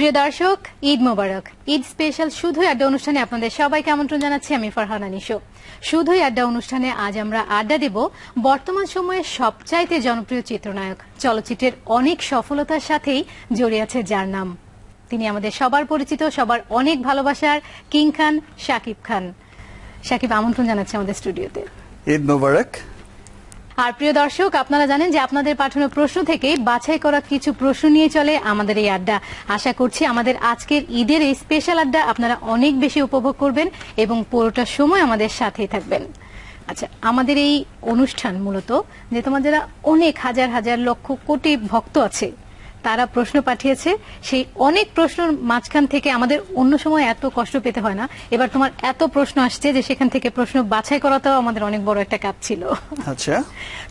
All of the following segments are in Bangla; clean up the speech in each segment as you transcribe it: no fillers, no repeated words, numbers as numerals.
প্রিয় দর্শক, ঈদ মোবারক। ঈদ স্পেশাল শুধুই আড্ডা অনুষ্ঠানে আপনাদের সবাইকে আমন্ত্রণ জানাচ্ছি। আমি ফারহানা নিশো। শুধুই আড্ডা অনুষ্ঠানে আজ আমরা আড্ডা দেব বর্তমান সময়ে সবচাইতে জনপ্রিয় চিত্রনায়ক, চলচ্চিত্রের অনেক সফলতার সাথেই জড়িয়ে আছে যার নাম। তিনি আমাদের সবার পরিচিত, সবার অনেক ভালোবাসার কিং খান শাকিব খান। শাকিব, আমন্ত্রণ জানাচ্ছি আমাদের স্টুডিওতে। ঈদ মোবারক। আর প্রিয় দর্শক, আপনারা জানেন যে আপনাদের পাঠানো প্রশ্ন থেকে বাছাই করা কিছু প্রশ্ন নিয়ে চলে আমাদের এই আড্ডা। আশা করছি আমাদের আজকের ঈদের এই স্পেশাল আড্ডা আপনারা অনেক বেশি উপভোগ করবেন এবং পুরোটা সময় আমাদের সাথেই থাকবেন। আচ্ছা, আমাদের এই অনুষ্ঠান মূলত যে তোমার যারা অনেক হাজার হাজার লক্ষ কোটি ভক্ত আছে তারা প্রশ্ন পাঠিয়েছে, সেই অনেক প্রশ্নের মাঝখান থেকে আমাদের অন্য সময় এত কষ্ট পেতে হয় না। এবার তোমার এত প্রশ্ন আসছে যে সেখান থেকে প্রশ্ন বাছাই করাটাও আমাদের অনেক বড় একটা কাজ ছিল। আচ্ছা,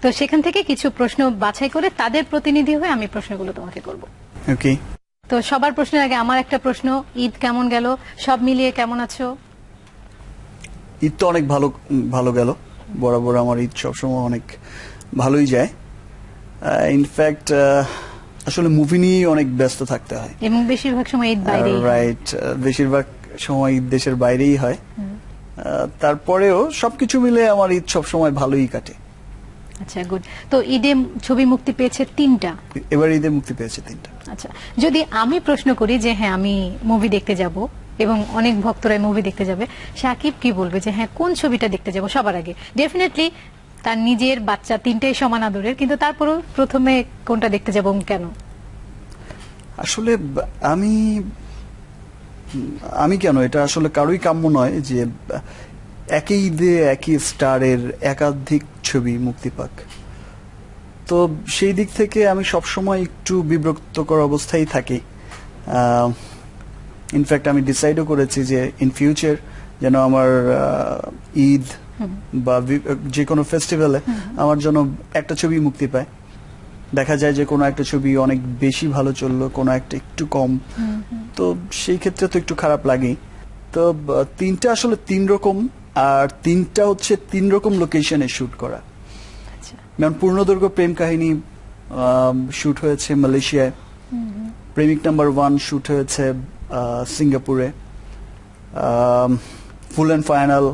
তো সেখান থেকে কিছু প্রশ্ন বাছাই করে তাদের প্রতিনিধি হয়ে আমি প্রশ্নগুলো তোমাকে করব। ওকে। তো সবার প্রশ্নের আগে আমার একটা প্রশ্ন, ঈদ কেমন গেল? সব মিলিয়ে কেমন আছো? ঈদ তো অনেক ভালো গেল। বরাবর আমার ঈদ সবসময় অনেক ভালোই যায়। ইনফ্যাক্ট আসলে মুভি নিয়ে অনেক ব্যস্ত থাকতে হয় এবং বেশিরভাগ সময় ঈদ বাইরেই। রাইট, বেশিরভাগ সময় ঈদ দেশের বাইরেই হয়। তারপরেও সবকিছু মিলে আমার ঈদ সবসময় ভালোই কাটে। আচ্ছা, গুড। তো ঈদে ছবি মুক্তি পেয়েছে 3টা। এবার ঈদে মুক্তি পেয়েছে 3টা। আচ্ছা, যদি আমি প্রশ্ন করি যে হ্যাঁ আমি মুভি দেখতে যাব এবং অনেক ভক্তরা মুভি দেখতে যাবে, শাকিব কি বলবে যে হ্যাঁ কোন ছবিটা দেখতে যাব সবার আগে? ডেফিনেটলি তার নিজের বাচ্চা 3টাই সমান আদরের, কিন্তু তারপরও প্রথমে কোনটা দেখতে যাব কেন? আসলে আমি কেন, এটা আসলে কারোই কাম্য নয় যে একই ঈদে একই স্টারের একাধিক ছবি মুক্তি পাক। তো সেই দিক থেকে আমি সবসময় একটু বিব্রতকর অবস্থায় থাকি। ইনফ্যাক্ট আমি ডিসাইডও করেছি যে ইন ফিউচার যেন আমার ঈদ বা যে কোনো ফেস্টিভ্যালে আমার জন্য একটা ছবি মুক্তি পায়। দেখা যায় যে কোনো একটা ছবি অনেক বেশি ভালো চললো, কোনো একটা একটু কম, তো সেই ক্ষেত্রে তো একটু খারাপ লাগেই। তো 3টা আসলে 3 রকম, আর 3টা হচ্ছে 3 রকম লোকেশনে শুট করা। যেমন পূর্ণদৈর্ঘ্য প্রেম কাহিনী শুট হয়েছে মালয়েশিয়ায়, প্রেমিক নাম্বার 1 শুট হয়েছে সিঙ্গাপুরে, ফুল অ্যান্ড ফাইনাল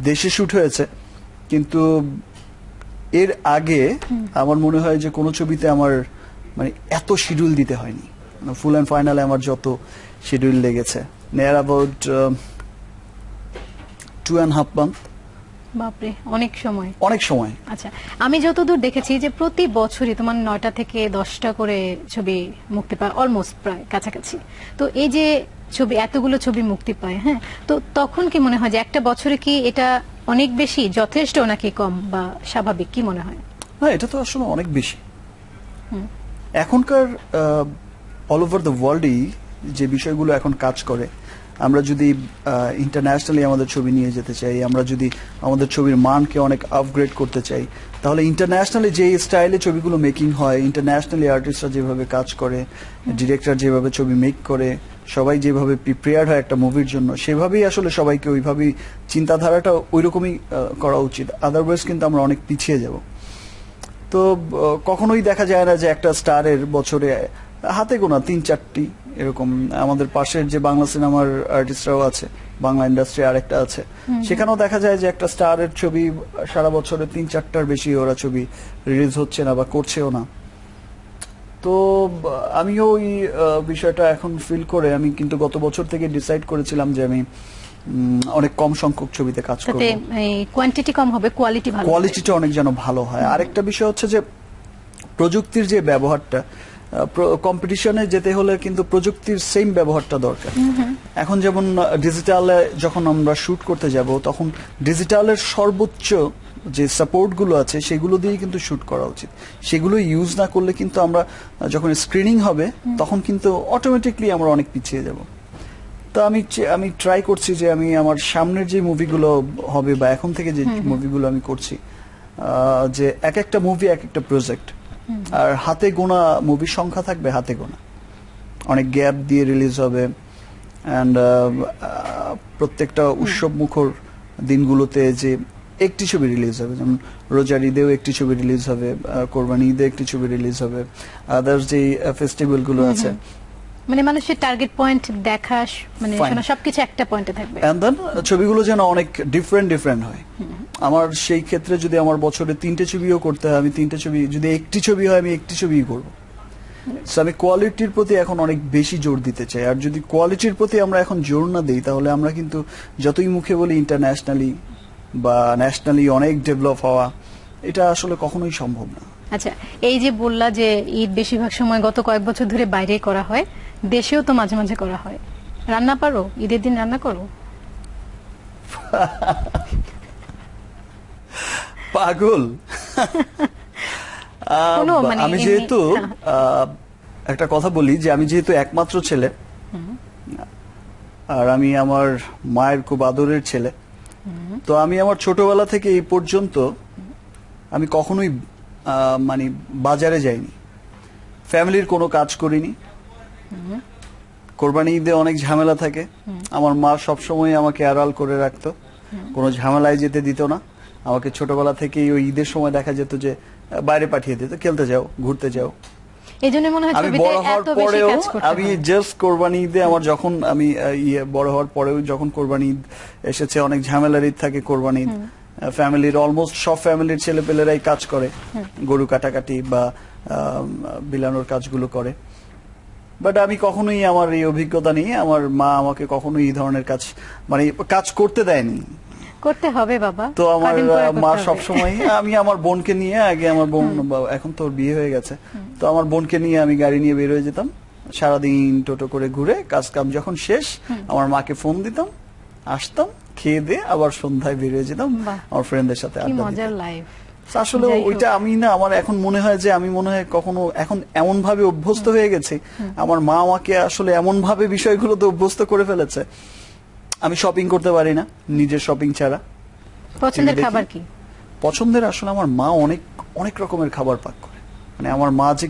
দেশে শুট হয়েছে। কিন্তু এর আগে আমার মনে হয় যে কোনো ছবিতে আমার মানে এত শিডিউল দিতে হয়নি। ফুল অ্যান্ড ফাইনালে আমার যত শিডিউল লেগেছে, নিয়ার অ্যাবাউট 2.5 মান্থ। বাপরে, অনেক সময়। অনেক সময়। আচ্ছা, আমি যতদূর দেখেছি যে প্রতি বছরই তোমার 9টা থেকে 10টা করে ছবি মুক্তি পায়, অলমোস্ট প্রায় কাছাকাছি। তো এই যে ছবি, এতগুলো ছবি মুক্তি পায়, হ্যাঁ, তো তখন কি মনে হয় যে একটা বছরে কি এটা অনেক বেশি যথেষ্ট নাকি কম বা স্বাভাবিক, কি মনে হয়? হ্যাঁ, এটা তো আসলে অনেক বেশি। এখনকার অল ওভার দ্য ওয়ার্ল্ডই যে বিষয়গুলো এখন কাজ করে, আমরা যদি ইন্টারন্যাশনালি আমাদের ছবি নিয়ে যেতে চাই, আমরা যদি আমাদের ছবির মানকে অনেক আপগ্রেড করতে চাই, তাহলে ইন্টারন্যাশনালি যে স্টাইলে ছবিগুলো মেকিং হয়, ইন্টারন্যাশনালি আর্টিস্টরা যেভাবে কাজ করে, ডিরেক্টর যেভাবে ছবি মেক করে, সবাই যেভাবে প্রিপেয়ার্ড হয় একটা মুভির জন্য, সেভাবেই আসলে সবাইকে ওইভাবেই চিন্তাধারাটা ওইরকমই করা উচিত। আদারওয়াইজ কিন্তু আমরা অনেক পিছিয়ে যাব। তো কখনোই দেখা যায় না যে একটা স্টারের বছরে হাতে গোনা 3-4টি এরকম। আমাদের পাশের যে বাংলা সিনেমার আর্টিস্টরাও আছে, বাংলা ইন্ডাস্ট্রি আরেকটা আছে, সেখানেও দেখা যায় যে একটা স্টারের ছবি সারা বছরে 3-4টার বেশি ওরা ছবি রিলিজ হচ্ছে না বা করছেও না। তো আমিও ওই বিষয়টা এখন ফিল করে আমি কিন্তু গত বছর থেকে ডিসাইড করেছিলাম যে আমি অনেক কম সংখ্যক ছবিতে কাজ করব। কোয়ান্টিটি কম হবে, কোয়ালিটি ভালো, কোয়ালিটিটা অনেক যেন ভালো হয়। আরেকটা বিষয় হচ্ছে যে প্রযুক্তির যে ব্যবহারটা, কম্পিটিশনে যেতে হলে কিন্তু প্রযুক্তির সেম ব্যবহারটা দরকার। এখন যেমন ডিজিটালে যখন আমরা শুট করতে যাব, তখন ডিজিটালের সর্বোচ্চ যে সাপোর্টগুলো আছে সেগুলো দিয়ে কিন্তু শুট করা উচিত। সেগুলো ইউজ না করলে কিন্তু আমরা যখন স্ক্রিনিং হবে তখন কিন্তু অটোমেটিকলি আমরা অনেক পিছিয়ে যাব। তো আমি ট্রাই করছি যে আমি আমার সামনের যে মুভিগুলো হবে বা এখন থেকে যে মুভিগুলো আমি করছি, যে এক একটা মুভি এক একটা প্রজেক্ট, আর হাতে গোনা মুভির সংখ্যা থাকবে, হাতে গোনা, অনেক গ্যাপ দিয়ে রিলিজ হবে। অ্যান্ড প্রত্যেকটা উৎসব মুখর দিনগুলোতে যে একটি ছবি রিলিজ হবে, যেমন রোজার ঈদেও একটি ছবি রিলিজ হবে, কোরবানি ঈদে একটি ছবি রিলিজ হবে, আদার্স যে ফেস্টিভ্যালগুলো আছে মানে মানুষের টার্গেট পয়েন্ট দেখা মানে Fine. শোনা সবকিছু একটা পয়েন্টে থাকবে। এন্ড দেন ছবিগুলো যেন অনেক ডিফারেন্ট হয়। আমার সেই ক্ষেত্রে যদি আমার বছরে 3টে ছবিও করতে হয়, আমি 3টে ছবি, যদি একটি ছবি হয় আমি একটি ছবিই করব। সো আমি কোয়ালিটির প্রতি এখন অনেক বেশি জোর দিতে চাই। আর যদি কোয়ালিটির প্রতি আমরা এখন জোর না দিই, তাহলে আমরা কিন্তু যতই মুখে বলি ইন্টারন্যাশনালি বা ন্যাশনালি অনেক ডেভেলপ হওয়া, এটা আসলে কখনোই সম্ভব না। আচ্ছা, এই যে বললা যে ঈদ বেশিরভাগ সময় গত কয়েক বছর ধরে বাইরে করা হয়, দেশেও তো মাঝে মাঝে করা হয়, রান্না পারো? ঈদের দিন রান্না করো? পাগল। কোনো মানে আমি এমনি- যেহেতু হ্যাঁ। একটা কথা বলি যে আমি যেহেতু একমাত্র ছেলে, আর আমি আমার মায়ের খুব আদরের ছেলে, তো আমি আমার ছোটবেলা থেকে এই পর্যন্ত আমি কখনোই মানে বাজারে যাইনি, ফ্যামিলির কোনো কাজ করিনি। কোরবানি ঈদে অনেক ঝামেলা থাকে, আমার মা সবসময় আমাকে আড়াল করে রাখতো, কোনো ঝামেলায় যেতে দিত না আমাকে। ছোটবেলা থেকেই ওই ঈদের সময় দেখা যেত যে বাইরে পাঠিয়ে দিত, খেলতে যাও, ঘুরতে যাও। এই জন্য মনে হয় আমি ছবিতে বড় হওয়ার এত বেশি পরেও, কাজ করতে আমি হয়। জাস্ট কোরবানি ঈদে আমার যখন আমি বড় হওয়ার পরেও যখন কোরবানি ঈদ এসেছে, অনেক ঝামেলার ঈদ থাকে কোরবানি ঈদ, ফ্যামিলির অলমোস্ট সব ফ্যামিলির ছেলেপেলেরাই কাজ করে, গরু কাটাকাটি বা বিলানোর কাজগুলো করে। বাট আমি কখনোই, আমার এই অভিজ্ঞতা নেই, আমার মা আমাকে কখনোই এই ধরনের কাজ মানে কাজ করতে দেয়নি। করতে হবে বাবা, তো আমার কদিন পরে করতে মা হবে। সবসময়, আমি আমার বোনকে নিয়ে, আগে আমার বোন, এখন তো ওর বিয়ে হয়ে গেছে, তো আমার বোনকে নিয়ে আমি গাড়ি নিয়ে বের হয়ে যেতাম, সারাদিন টোটো করে ঘুরে, কাজ কাম যখন শেষ আমার মাকে ফোন দিতাম, আসতাম, খেয়ে দিয়ে আবার সন্ধ্যায় বের হয়ে যেতাম বাহ। আমার ফ্রেন্ডদের সাথে কি আড্ডা দিতে। মজার লাইফ। আসলে যাই হোক। ওইটা আমি না, আমার এখন মনে হয় যে আমি মনে হয় কখনো এখন এমন ভাবে অভ্যস্ত হয়ে গেছি, আমার মা আমাকে আসলে এমন ভাবে বিষয়গুলোতে অভ্যস্ত করে ফেলেছে, আমি শপিং করতে পারি না নিজের শপিং ছাড়া। পছন্দের দেখি। খাবার কি? পছন্দের আসলে আমার মা অনেক অনেক রকমের খাবার পাক করে, মানে আমার মা যে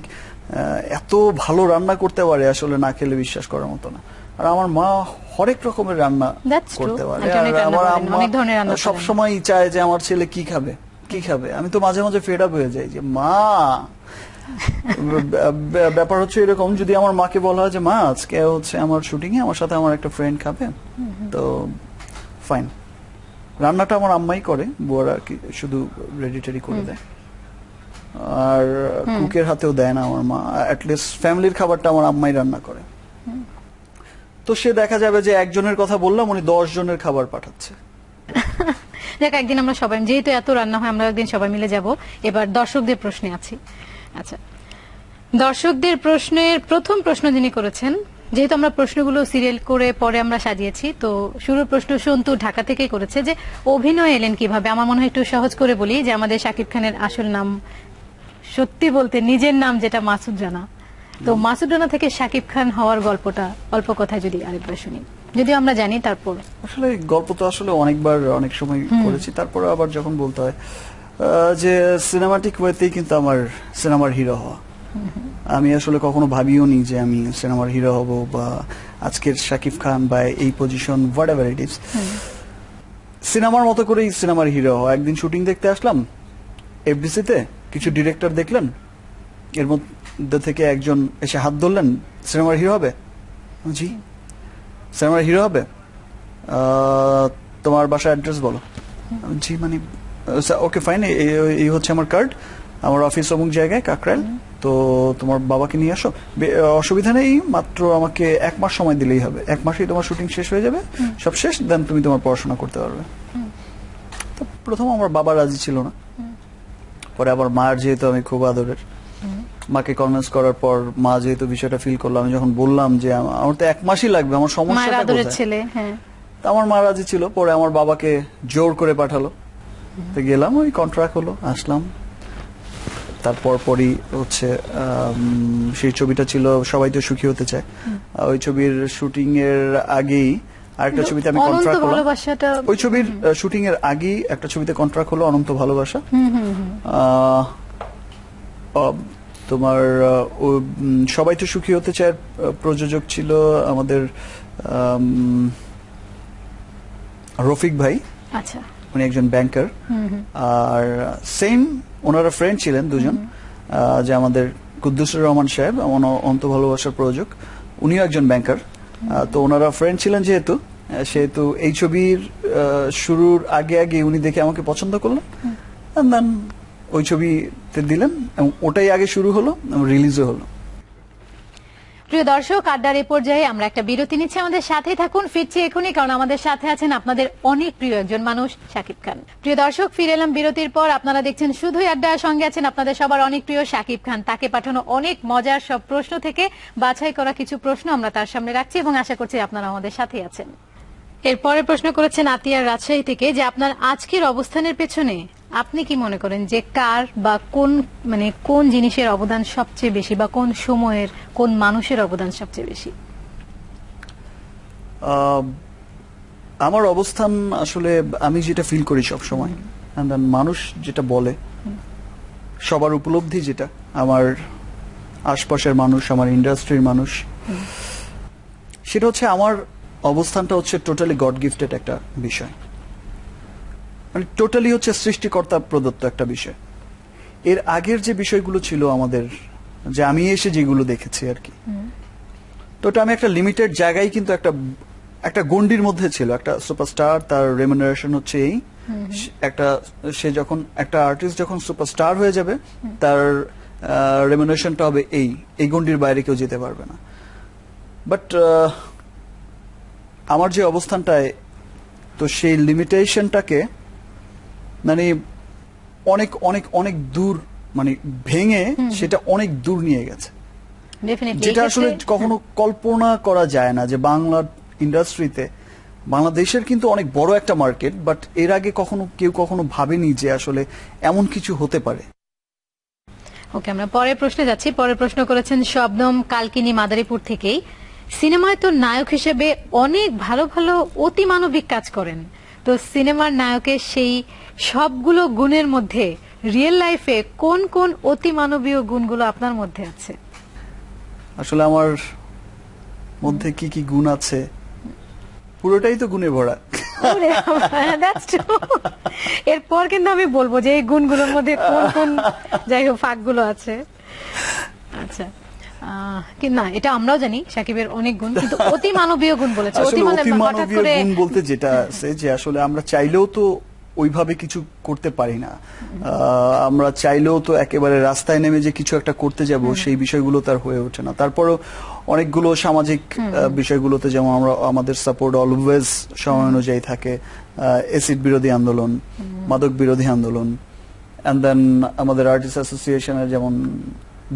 এত ভালো রান্না করতে পারে আসলে না খেলে বিশ্বাস করার মতো না। আর আমার মা হরেক রকমের রান্না That's true. করতে পারে। আন্টি অনেক আর রান্না আমার করেন, আম্মা অনেক ধরনের রান্না করেন। সবসময় চায় যে আমার ছেলে কি খাবে কি খাবে। আমি তো মাঝে মাঝে ফেড আপ হয়ে যাই যে মা, ব্যাপার হচ্ছে এরকম, যদি আমার মাকে বলা হয় যে মা আজকে হচ্ছে আমার শুটিং এ আমার সাথে আমার একটা ফ্রেন্ড খাবে, তো ফাইন, রান্নাটা আমার আম্মাই করে, বুয়ারা কি শুধু রেডিটারি করে দেয়, আর কুকের হাতেও দেয় না আমার মা। অ্যাটলিস্ট ফ্যামিলির খাবারটা আমার আম্মাই রান্না করে। তো সে দেখা যাবে যে একজনের কথা বললাম, উনি 10 জনের খাবার পাঠাচ্ছে। দেখ, একদিন আমরা সবাই, যেহেতু এত রান্না হয়, আমরা একদিন সবাই মিলে যাব। এবার দর্শকদের প্রশ্নে আছি। আচ্ছা, দর্শকদের প্রশ্নের প্রথম প্রশ্ন যিনি করেছেন, যেহেতু আমরা প্রশ্নগুলো সিরিয়াল করে পরে আমরা সাজিয়েছি, তো শুরুর প্রশ্ন সন্তু ঢাকা থেকে করেছে যে অভিনয় এলেন কিভাবে। আমার মনে হয় একটু সহজ করে বলি যে আমাদের শাকিব খানের আসল নাম, সত্যি বলতে নিজের নাম যেটা মাসুদ রানা, তো মাসুদ রানা থেকে শাকিব খান হওয়ার গল্পটা অল্প কথায় যদি আরেকবার শুনি, যদিও আমরা জানি। তারপর আসলে এই গল্প তো আসলে অনেকবার অনেক সময় করেছি, তারপরে আবার যখন বলতে হয় যে সিনেমাটিক ওয়েতেই কিন্তু আমার সিনেমার হিরো হওয়া। আমি আসলে কখনো ভাবিও নি যে আমি সিনেমার হিরো হব বা আজকের শাকিব খান বা এই position, what ever it is, সিনেমার মতো করেই সিনেমার হিরো হওয়া। একদিন শুটিং দেখতে আসলাম এফডিসিতে, কিছু ডিরেক্টর দেখলেন, এর মধ্যে থেকে একজন এসে হাত ধরলেন, সিনেমার হিরো হবে? জি। সিনেমার হিরো হবে? তোমার বাসার অ্যাড্রেস বলো। জি, মানে ওকে ফাইন, এই হচ্ছে আমার কার্ড, আমার অফিস অমুক জায়গায় কাকরাইল, তো তোমার বাবাকে নিয়ে আসো, অসুবিধা নেই, মাত্র আমাকে 1 মাস সময় দিলেই হবে, 1 মাসেই তোমার শুটিং শেষ হয়ে যাবে, সব শেষ, দেন তুমি তোমার পড়াশোনা করতে পারবে। তো প্রথম আমার বাবা রাজি ছিল না, পরে আবার মায়ের যেহেতু আমি খুব আদরের, মাকে কনভিন্স করার পর মা যেহেতু বিষয়টা ফিল করলো, আমি যখন বললাম যে আমার তো 1 মাসই লাগবে, আমার মায়ের সমস্যাটা আদরের কোথায়, ছেলে, হ্যাঁ, তা আমার মা রাজি ছিল। পরে আমার বাবাকে জোর করে পাঠালো, তো গেলাম, ওই কন্ট্রাক্ট হলো, আসলাম। তারপর পরই হচ্ছে সেই ছবিটা ছিল সবাই তো সুখী হতে চায়, ওই ছবির শুটিং এর আগেই আরেকটা ছবিতে আমি অনন্ত কন্ট্রাক্ট হলাম। ভালোবাসাটা, ওই ছবির শুটিং এর আগেই একটা ছবিতে কন্ট্রাক্ট হলো, অনন্ত ভালোবাসা। তোমার সবাই তো সুখী হতে চায়, প্রযোজক ছিল আমাদের রফিক ভাই, আচ্ছা, উনি একজন ব্যাংকার, আর সেম ওনারা ফ্রেন্ড ছিলেন দুজন, যে আমাদের কুদ্দুসুর রহমান সাহেব, আমার অন্ত ভালোবাসার প্রযোজক, উনিও একজন ব্যাংকার। তো ওনারা ফ্রেন্ড ছিলেন যেহেতু, সেহেতু এই ছবির শুরুর আগে আগে উনি দেখে আমাকে পছন্দ করলেন, and then ওই ছবিতে দিলেন এবং ওটাই আগে শুরু হলো এবং রিলিজও হলো। প্রিয় দর্শক, আড্ডার এই পর্যায়ে আমরা একটা বিরতি নিচ্ছি, আমাদের সাথেই থাকুন, ফিরছি এখনই, কারণ আমাদের সাথে আছেন আপনাদের অনেক প্রিয় একজন মানুষ, শাকিব খান। প্রিয় দর্শক, ফিরে এলাম বিরতির পর। আপনারা দেখছেন শুধুই আড্ডা, সঙ্গে আছেন আপনাদের সবার অনেক প্রিয় শাকিব খান। তাকে পাঠানো অনেক মজার সব প্রশ্ন থেকে বাছাই করা কিছু প্রশ্ন আমরা তার সামনে রাখছি এবং আশা করছি আপনারা আমাদের সাথেই আছেন। এরপরে প্রশ্ন করেছেন আতিয়ার রাজশাহী থেকে, যে আপনার আজকের অবস্থানের পেছনে আপনি কি মনে করেন যে কার বা কোন জিনিসের অবদান সবচেয়ে বেশি, বা কোন সময়ের কোন মানুষের অবদান সবচেয়ে বেশি? আমার অবস্থান আসলে আমি যেটা ফিল করি সব সময়, মানুষ যেটা বলে, সবার উপলব্ধি যেটা, আমার আশপাশের মানুষ, আমার ইন্ডাস্ট্রির মানুষ, সেটা হচ্ছে আমার অবস্থানটা হচ্ছে টোটালি গড গিফটেড একটা বিষয়, মানে টোটালি হচ্ছে সৃষ্টিকর্তা প্রদত্ত একটা বিষয়। এর আগের যে বিষয়গুলো ছিল আমাদের, যে আমি এসে যেগুলো দেখেছি আর কি, তো ওটা আমি একটা লিমিটেড জায়গায়, কিন্তু একটা গন্ডির মধ্যে ছিল। একটা সুপারস্টার, তার রেমুনারেশন হচ্ছে এই, সে যখন একটা আর্টিস্ট যখন সুপারস্টার হয়ে যাবে, তার রেমুনারেশনটা হবে এই গন্ডির বাইরে কেউ যেতে পারবে না। বাট আমার যে অবস্থানটায়, তো সেই লিমিটেশনটাকে মানে অনেক অনেক অনেক দূর, মানে ভেঙে সেটা অনেক দূর নিয়ে গেছে, যেটা আসলে কখনো কল্পনা করা যায় না। যে বাংলা ইন্ডাস্ট্রিতে, বাংলাদেশের কিন্তু অনেক বড় একটা মার্কেট, বাট এর আগে কেউ কখনো ভাবেনি যে আসলে এমন কিছু হতে পারে। ওকে, আমরা পরের প্রশ্নে যাচ্ছি। পরের প্রশ্ন করেছেন শবনম কালকিনি মাদারীপুর থেকেই। সিনেমায় তো নায়ক হিসেবে অনেক ভালো ভালো অতিমানবিক কাজ করেন, তো সিনেমার নায়কের সেই সবগুলো গুণের মধ্যে রিয়েল লাইফে কোন কোন অতিমানবীয় গুণগুলো আপনার মধ্যে আছে? আসলে আমার মধ্যে কি কি গুণ আছে, পুরোটাই তো গুণে ভরা। এরপর কিন্তু আমি বলবো যে এই গুণগুলোর মধ্যে কোন কোন যাই হোক ফাঁকগুলো আছে। আচ্ছা, না এটা আমরাও জানি সাকিবের অনেক গুণ, কিন্তু অতি মানবীয় গুণ বলেছে। অতিমানবীয় গুণ বলতে যেটা আছে, যে আসলে আমরা চাইলেও তো ওইভাবে কিছু করতে পারি না। আমরা চাইলেও তো একেবারে রাস্তায় নেমে যে কিছু একটা করতে যাব, সেই বিষয়গুলো তার হয়ে ওঠে না। তারপরও অনেকগুলো সামাজিক বিষয়গুলোতে, যেমন আমাদের সাপোর্ট অলওয়েজ সময় অনুযায়ী থাকে, এসিড বিরোধী আন্দোলন, মাদক বিরোধী আন্দোলন, এন্ড দেন আমাদের আর্টিস্ট অ্যাসোসিয়েশনের যেমন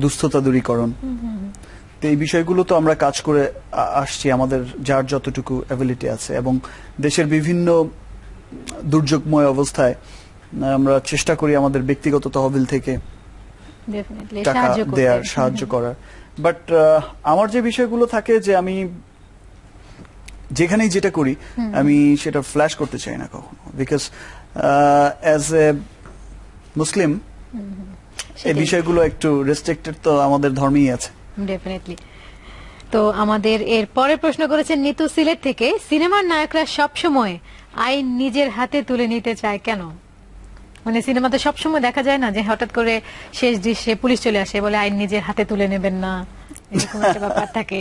দুস্থতা দূরীকরণ। তো এই বিষয়গুলো তো আমরা কাজ করে আসছি আমাদের যার যতটুকু অ্যাবিলিটি আছে, এবং দেশের বিভিন্ন দুর্যোগময় অবস্থায় আমরা চেষ্টা করি আমাদের ব্যক্তিগত তহবিল থেকে টাকা দেওয়ার, সাহায্য করার। বাট আমার যে বিষয়গুলো থাকে, যে আমি যেখানেই যেটা করি আমি সেটা ফ্ল্যাশ করতে চাই না কখনো, বিকজ অ্যাজ এ মুসলিম এই বিষয়গুলো একটু রেস্ট্রিক্টেড তো আমাদের ধর্মেই আছে। ডেফিনেটলি। তো আমাদের এর পরের প্রশ্ন করেছেন নিতু সিলেট থেকে। সিনেমার নায়করা সব সময় আইন নিজের হাতে তুলে নিতে চায় কেন? মানে সিনেমাতে সবসময় দেখা যায় না যে হঠাৎ করে শেষ দৃশ্যে পুলিশ চলে আসে, বলে আইন নিজের হাতে তুলে নেবেন না, এরকম একটা ব্যাপার থাকে।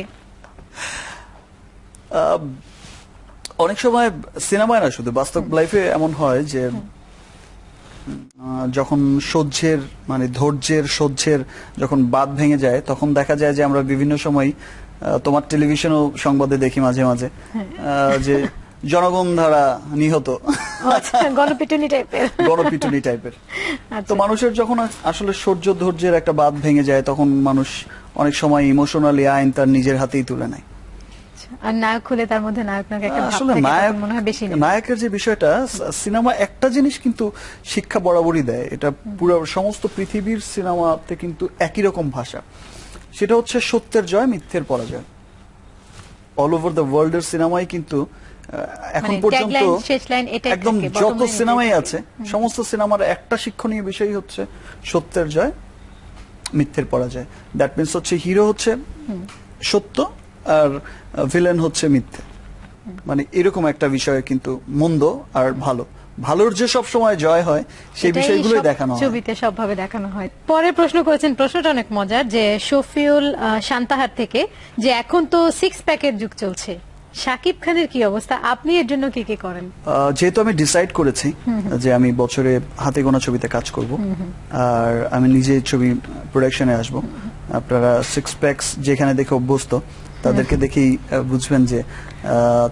অনেক সময় সিনেমায় না, শুধু বাস্তব লাইফে এমন হয় যে যখন ধৈর্যের যখন বাঁধ ভেঙে যায়, তখন দেখা যায় যে আমরা বিভিন্ন সময়, তোমার টেলিভিশনও সংবাদে দেখি মাঝে মাঝে, যে জনগণ ধারা নিহত, গণপিটুনি টাইপের। তো মানুষের যখন আসলে ধৈর্যের একটা বাঁধ ভেঙে যায়, তখন মানুষ অনেক সময় ইমোশনালি আইন তার নিজের হাতেই তুলে নেয়। আর নায়ক হলে তার মধ্যে আসলে নায়কের যে বিষয়টা, সিনেমা একটা জিনিস কিন্তু শিক্ষা বরাবরই দেয়, এটা পুরো সমস্ত পৃথিবীর সিনেমাতে কিন্তু একই রকম ভাষা, সেটা হচ্ছে সত্যের জয়, মিথ্যের পরাজয়। অল ওভার দ্য ওয়ার্ল্ড এর সিনেমায় কিন্তু এখন পর্যন্ত একদম যত সিনেমাই আছে, সমস্ত সিনেমার একটা শিক্ষণীয় বিষয় হচ্ছে সত্যের জয়, মিথ্যের পরাজয়। দ্যাট মিনস হচ্ছে হিরো হচ্ছে সত্য আর ভিলেন হচ্ছে মিথ্যে, মানে এরকম একটা বিষয়। কিন্তু মন্দ আর ভালো, ভালোর যে সব সময় জয় হয় সেই এটাই বিষয়গুলোই সব দেখানো হয়। ছবিতে সবভাবে দেখানো হয়। পরের প্রশ্ন করেছেন, প্রশ্নটা অনেক মজার, যে শফিউল শান্তাহার থেকে, যে এখন তো 6 প্যাকের যুগ চলছে, শাকিব খানের কি অবস্থা, আপনি এর জন্য কি কি করেন? যেহেতু আমি ডিসাইড করেছি যে আমি বছরে হাতে গোনা ছবিতে কাজ করব, আর আমি নিজে ছবি প্রোডাকশনে আসব, আপনারা 6 প্যাকস যেখানে দেখে অভ্যস্ত তাদেরকে দেখেই বুঝবেন যে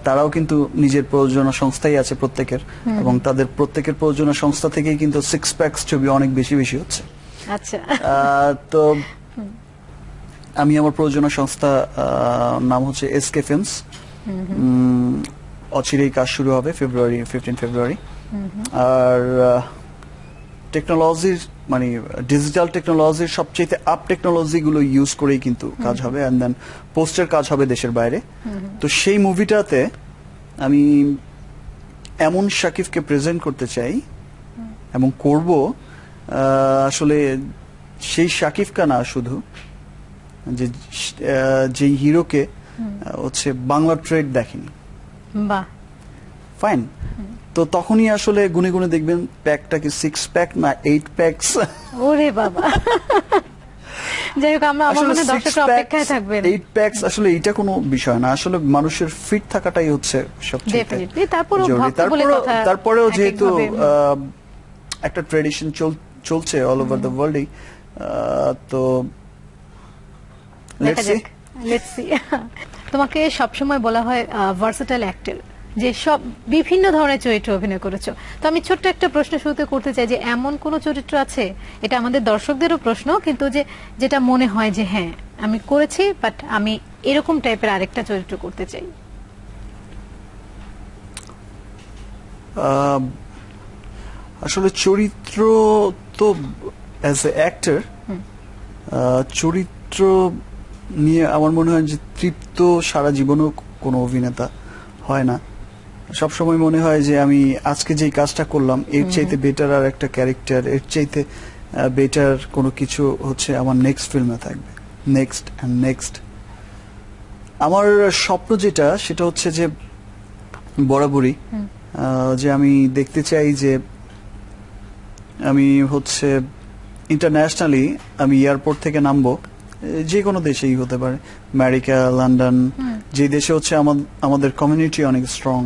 তারাও কিন্তু নিজের প্রযোজনা সংস্থাই আছে প্রত্যেকের, এবং তাদের প্রত্যেকের প্রযোজনা সংস্থা থেকেই কিন্তু 6 প্যাকস ছবি অনেক বেশি বেশি হচ্ছে। আচ্ছা, তো আমি আমার প্রযোজনা সংস্থা নাম হচ্ছে এসকে ফিল্মস, অচিরেই কাজ শুরু হবে 15 ফেব্রুয়ারি। আর টেকনোলজির মানে ডিজিটাল টেকনোলজির সবচেয়ে আপ টেকনোলজি গুলো ইউজ করেই কিন্তু কাজ হবে, এন্ড দেন পোস্টার কাজ হবে দেশের বাইরে। তো সেই মুভিটাতে আমি এমন শাকিবকে প্রেজেন্ট করতে চাই এবং করব, আসলে সেই শাকিবকা না, শুধু যে যেই হিরোকে হচ্ছে বাংলা ট্রেড দেখেনি। বাহ, ফাইন। তো তখনই আসলে গুনে গুনে দেখবেন প্যাকটা কি 6 প্যাক না 8 প্যাকস। ওরে বাবা। যাই হোক, আমরা আমার মনে দর্শকরা অপেক্ষায় থাকবেন। 8 প্যাকস আসলে এটা কোনো বিষয় না, আসলে মানুষের ফিট থাকাটাই হচ্ছে সবচেয়ে ডেফিনেটলি। তারপরেও জরুরি। ভক্ত বলে কথা, তারপরেও যেহেতু এককভাবে, একটা ট্রেডিশন চলছে অল ওভার দ্য ওয়ার্ল্ডে, তো দেখা যাক, লেটস সি। তোমাকে সবসময় বলা হয় ভার্সেটাইল অ্যাক্টর, যে সব বিভিন্ন ধরনের চরিত্রে অভিনয় করেছো। তো আমি ছোট্ট একটা প্রশ্ন শুরুতে করতে চাই, যে এমন কোন চরিত্র আছে, এটা আমাদের দর্শকদেরও প্রশ্ন, কিন্তু যেটা মনে হয় যে হ্যাঁ আমি করেছি, বাট আমি এরকম টাইপের আরেকটা চরিত্র করতে চাই? আসলে চরিত্র তো অ্যাজ এ অ্যাক্টর, চরিত্র নিয়ে আমার মনে হয় যে তৃপ্ত সারা জীবনও কোনো অভিনেতা হয় না। সবসময় মনে হয় যে আমি আজকে যেই কাজটা করলাম এর চাইতে বেটার আর একটা ক্যারেক্টার, এর চাইতে বেটার কোনো কিছু হচ্ছে আমার নেক্সট ফিল্মে থাকবে, নেক্সট অ্যান্ড নেক্সট। আমার স্বপ্ন যেটা, সেটা হচ্ছে যে বরাবরই যে আমি দেখতে চাই যে আমি হচ্ছে ইন্টারন্যাশনালি আমি এয়ারপোর্ট থেকে নামবো, যে কোনো দেশেই হতে পারে, আমেরিকা, লন্ডন, যে দেশে হচ্ছে আমাদের কমিউনিটি অনেক স্ট্রং।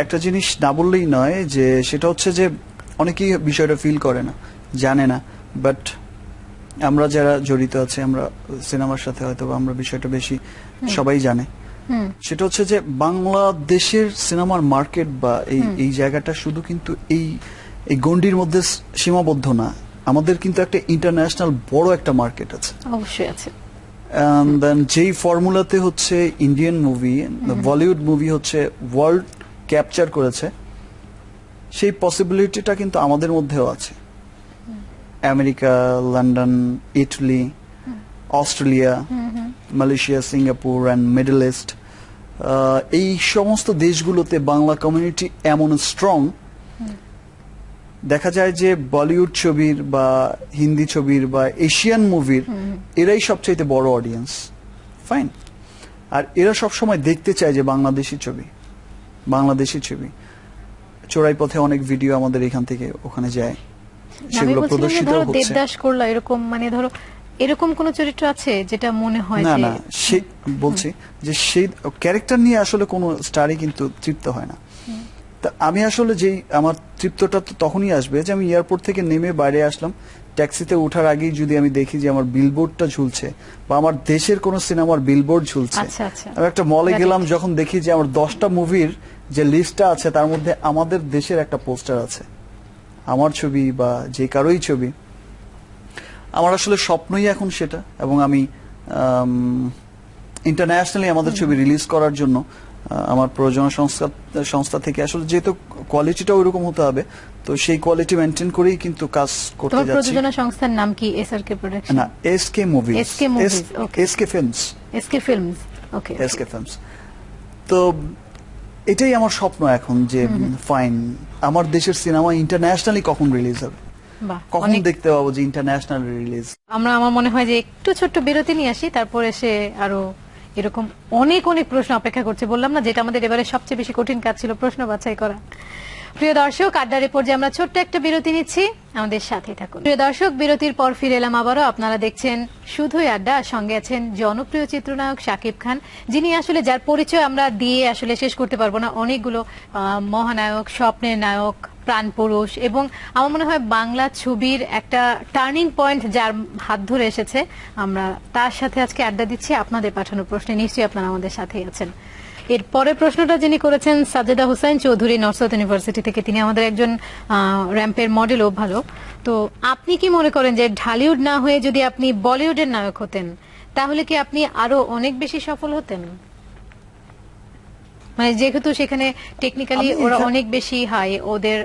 একটা জিনিস না বললেই নয়, যে সেটা হচ্ছে যে অনেকেই বিষয়টা ফিল করে না, জানে না, বাট আমরা যারা জড়িত আছে, আমরা সিনেমার সাথে হয়তো আমরা বিষয়টা বেশি সবাই জানে। সেটা হচ্ছে যে বাংলাদেশের সিনেমার মার্কেট বা এই জায়গাটা শুধু কিন্তু এই গণ্ডির মধ্যে সীমাবদ্ধ না, আমাদের কিন্তু একটা ইন্টারন্যাশনাল বড় একটা মার্কেট আছে, অবশ্যই আছে। দেন যেই ফর্মুলাতে হচ্ছে ইন্ডিয়ান মুভি, বলিউড মুভি হচ্ছে ওয়ার্ল্ড ক্যাপচার করেছে, সেই পসিবিলিটিটা কিন্তু আমাদের মধ্যেও আছে। America, London, Italy, Australia, Malaysia, Singapore and middle east, এই সমস্ত দেশগুলোতে বাংলা কমিউনিটি এমন স্ট্রং, দেখা যায় যে বলিউড ছবির বা হিন্দি ছবির বা এশিয়ান মুভির এরাই সবচাইতে বড় অডিয়েন্স। ফাইন। আর এরা সবসময় দেখতে চায় যে বাংলাদেশি ছবি। চোরাই পথে অনেক ভিডিও আমাদের এখান থেকে ওখানে যায়, সেগুলো প্রদর্শিত হচ্ছে। দেবদাস করলা, এরকম মানে ধরো এরকম কোন চরিত্র আছে যেটা মনে হয় না যে না, সে বলছি যে সেই ক্যারেক্টার নিয়ে আসলে কোনো স্টারই কিন্তু তৃপ্ত হয় না। তা আমি আসলে যেই আমার তৃপ্তটা তো তখনই আসবে যে আমি এয়ারপোর্ট থেকে নেমে বাইরে আসলাম, ট্যাক্সিতে ওঠার আগেই যদি আমি দেখি যে আমার বিলবোর্ডটা ঝুলছে বা আমার দেশের কোনো সিনেমার বিলবোর্ড ঝুলছে। আমি একটা মলে গেলাম, যখন দেখি যে আমার 10টা মুভির যে লিস্টটা আছে তার মধ্যে আমাদের দেশের একটা পোস্টার আছে, আমার ছবি বা যে কারোই ছবি, আমার আসলে স্বপ্নই এখন সেটা। এবং আমি ইন্টারন্যাশনালি আমাদের ছবি রিলিজ করার জন্য আমার প্রযোজনা সংস্থা থেকে আসলে যেহেতু কোয়ালিটিটা ওইরকম হতে হবে, তো সেই কোয়ালিটি মেনটেন করেই কিন্তু কাজ করতে যাচ্ছি। প্রযোজনা সংস্থার নাম কি? SRK production? না, এসকে মুভিজ, এসকে ফিল্মস, ওকে, এসকে ফিল্মস। তো এটাই আমার স্বপ্ন এখন, যে ফাইন আমার দেশের সিনেমা ইন্টারন্যাশনালি কখন রিলিজ হবে, কখন দেখতে পাবো যে ইন্টারন্যাশনাল রিলিজ। আমার মনে হয় যে একটু ছোট্ট বিরতি নিয়ে আসি, তারপর এসে আরো এরকম অনেক অনেক প্রশ্ন অপেক্ষা করছে। বললাম না, যেটা আমাদের এবারে সবচেয়ে বেশি কঠিন কাজ ছিল, প্রশ্ন বাছাই করা। প্রিয় দর্শক, আড্ডার পর্যায়ে আমরা ছোট্ট একটা বিরতি নিচ্ছি, আমাদের সাথেই থাকুন। প্রিয় দর্শক, বিরতির পর ফিরে এলাম আবারও। আপনারা দেখছেন শুধুই আড্ডা, সঙ্গে আছেন জনপ্রিয় চিত্রনায়ক শাকিব খান, যিনি আসলে যার পরিচয় আমরা দিয়ে আসলে শেষ করতে পারবো না। অনেকগুলো মহানায়ক, স্বপ্নের নায়ক, প্রাণপুরুষ, এবং আমার মনে হয় বাংলা ছবির একটা টার্নিং পয়েন্ট যার হাত ধরে এসেছে। আমরা তার সাথে আজকে আড্ডা দিচ্ছি আপনাদের পাঠানো প্রশ্নে। নিশ্চয়ই আপনারা আমাদের সাথেই আছেন। এর পরের প্রশ্নটা যিনি করেছেন Sajeda Hossain Chowdhury, north south university থেকে। তিনি আমাদের একজন র্যাম্পের মডেলও ভালো। তো আপনি কি মনে করেন যে ঢালিউড না হয়ে যদি আপনি বলিউডের নায়ক হতেন, তাহলে কি আপনি আরো অনেক বেশি সফল হতেন? মানে যেহেতু সেখানে টেকনিক্যালি ওরা অনেক বেশি হাই, ওদের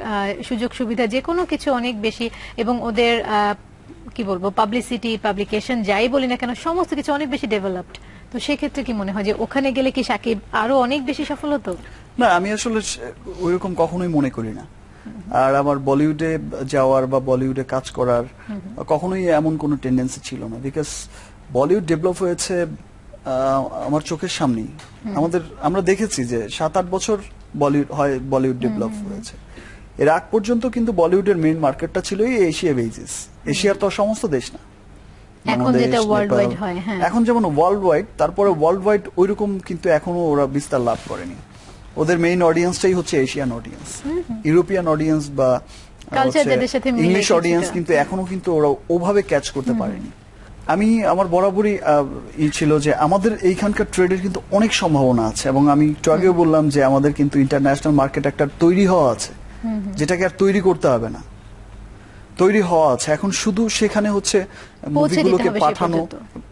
সুযোগ সুবিধা যে কোনো কিছু অনেক বেশি, এবং ওদের কি বলবো, পাবলিসিটি, পাবলিকেশন যাই বলি না কেন, সমস্ত কিছু অনেক বেশি ডেভেলপড। তো সেক্ষেত্রে কি মনে হয় যে ওখানে গেলে কি শাকিব আরো অনেক বেশি সফল হতো? না, আমি আসলে ওইরকম কখনোই মনে করি না। আর আমার বলিউডে যাওয়ার বা বলিউডে কাজ করার কখনোই এমন কোনো টেন্ডেন্সি ছিল না, বিকজ বলিউড ডেভেলপ হয়েছে আমার চোখের সামনেই। আমরা দেখেছি যে 7-8 বছর বলিউড ডেভেলপ হয়েছে। এর আগ পর্যন্ত কিন্তু বলিউডের মেইন মার্কেটটা ছিল এই এশিয়া বেসিস। এশিয়ার তো সমস্ত দেশ না, এখন যেটা ওয়ার্ল্ড ওয়াইড হয়। হ্যাঁ, এখন যেমন ওয়ার্ল্ড ওয়াইড, তারপরে ওয়ার্ল্ড ওয়াইড ওইরকম কিন্তু এখনো ওরা বিস্তার লাভ করেনি। ওদের মেইন অডিয়েন্সটাই হচ্ছে এশিয়ান অডিয়েন্স, ইউরোপিয়ান অডিয়েন্স বা ইংলিশ অডিয়েন্স কিন্তু এখনো কিন্তু ওরা ওভাবে ক্যাচ করতে পারেনি। আমার বরাবরই ছিল যে আমাদের এইখানকার ট্রেডের কিন্তু অনেক সম্ভাবনা আছে, এবং আমি একটু আগেও বললাম যে আমাদের কিন্তু ইন্টারন্যাশনাল মার্কেট একটা তৈরি হওয়া আছে, যেটাকে আর তৈরি করতে হবে না, তৈরি হওয়া আছে। এখন শুধু সেখানে হচ্ছে মুভিগুলোকে পাঠানো,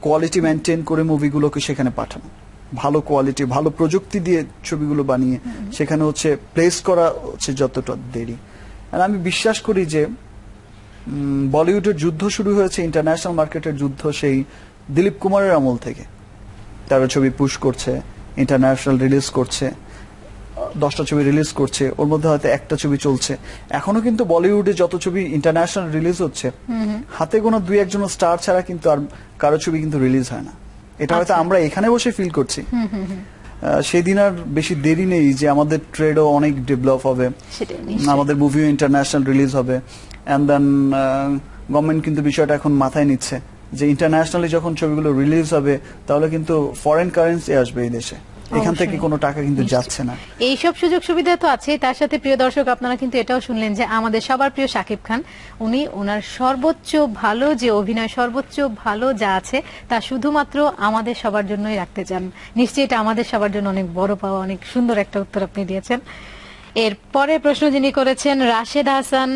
কোয়ালিটি মেনটেন করে মুভিগুলোকে সেখানে পাঠানো, ভালো কোয়ালিটি, ভালো প্রযুক্তি দিয়ে ছবিগুলো বানিয়ে সেখানে হচ্ছে প্লেস করা হচ্ছে যতটা দেরি। আর আমি বিশ্বাস করি যে বলিউডের যুদ্ধ শুরু হয়েছে, ইন্টারন্যাশনাল মার্কেটের যুদ্ধ সেই দিলীপ কুমারের আমল থেকে। তারা ছবি পুশ করছে, ইন্টারন্যাশনাল রিলিজ করছে, 10টা ছবি রিলিজ করছে, ওর মধ্যে হয়তো একটা ছবি চলছে। এখনো কিন্তু বলিউডে যত ছবি ইন্টারন্যাশনাল রিলিজ হচ্ছে, হাতে গোনা 2-1 স্টার ছাড়া কিন্তু আর কারো ছবি কিন্তু রিলিজ হয় না। এটা হয়তো আমরা এখানে বসে ফিল করছি, সেদিন আর বেশি দেরি নেই যে আমাদের ট্রেডও অনেক ডেভেলপ হবে, আমাদের মুভিও ইন্টারন্যাশনাল রিলিজ হবে। এন্ড দেন গভর্নমেন্ট কিন্তু বিষয়টা এখন মাথায় নিচ্ছে যে ইন্টারন্যাশনালি যখন ছবিগুলো রিলিজ হবে, তাহলে কিন্তু ফরেন কারেন্সি আসবে এই দেশে, এখান থেকে কোনো টাকা কিন্তু যাচ্ছে না। এইসব সুযোগ সুবিধা তো আছে। তার সাথে প্রিয় দর্শক, আপনারা কিন্তু এটাও শুনলেন যে আমাদের সবার প্রিয় শাকিব খান, উনি ওনার সর্বোচ্চ ভালো যে অভিনয়, সর্বোচ্চ ভালো যা আছে তা শুধুমাত্র আমাদের সবার জন্যই রাখতে চান। নিশ্চয়ই এটা আমাদের সবার জন্য অনেক বড় পাওয়া। অনেক সুন্দর একটা উত্তর আপনি দিয়েছেন। এর পরের প্রশ্ন যিনি করেছেন রাশেদ হাসান,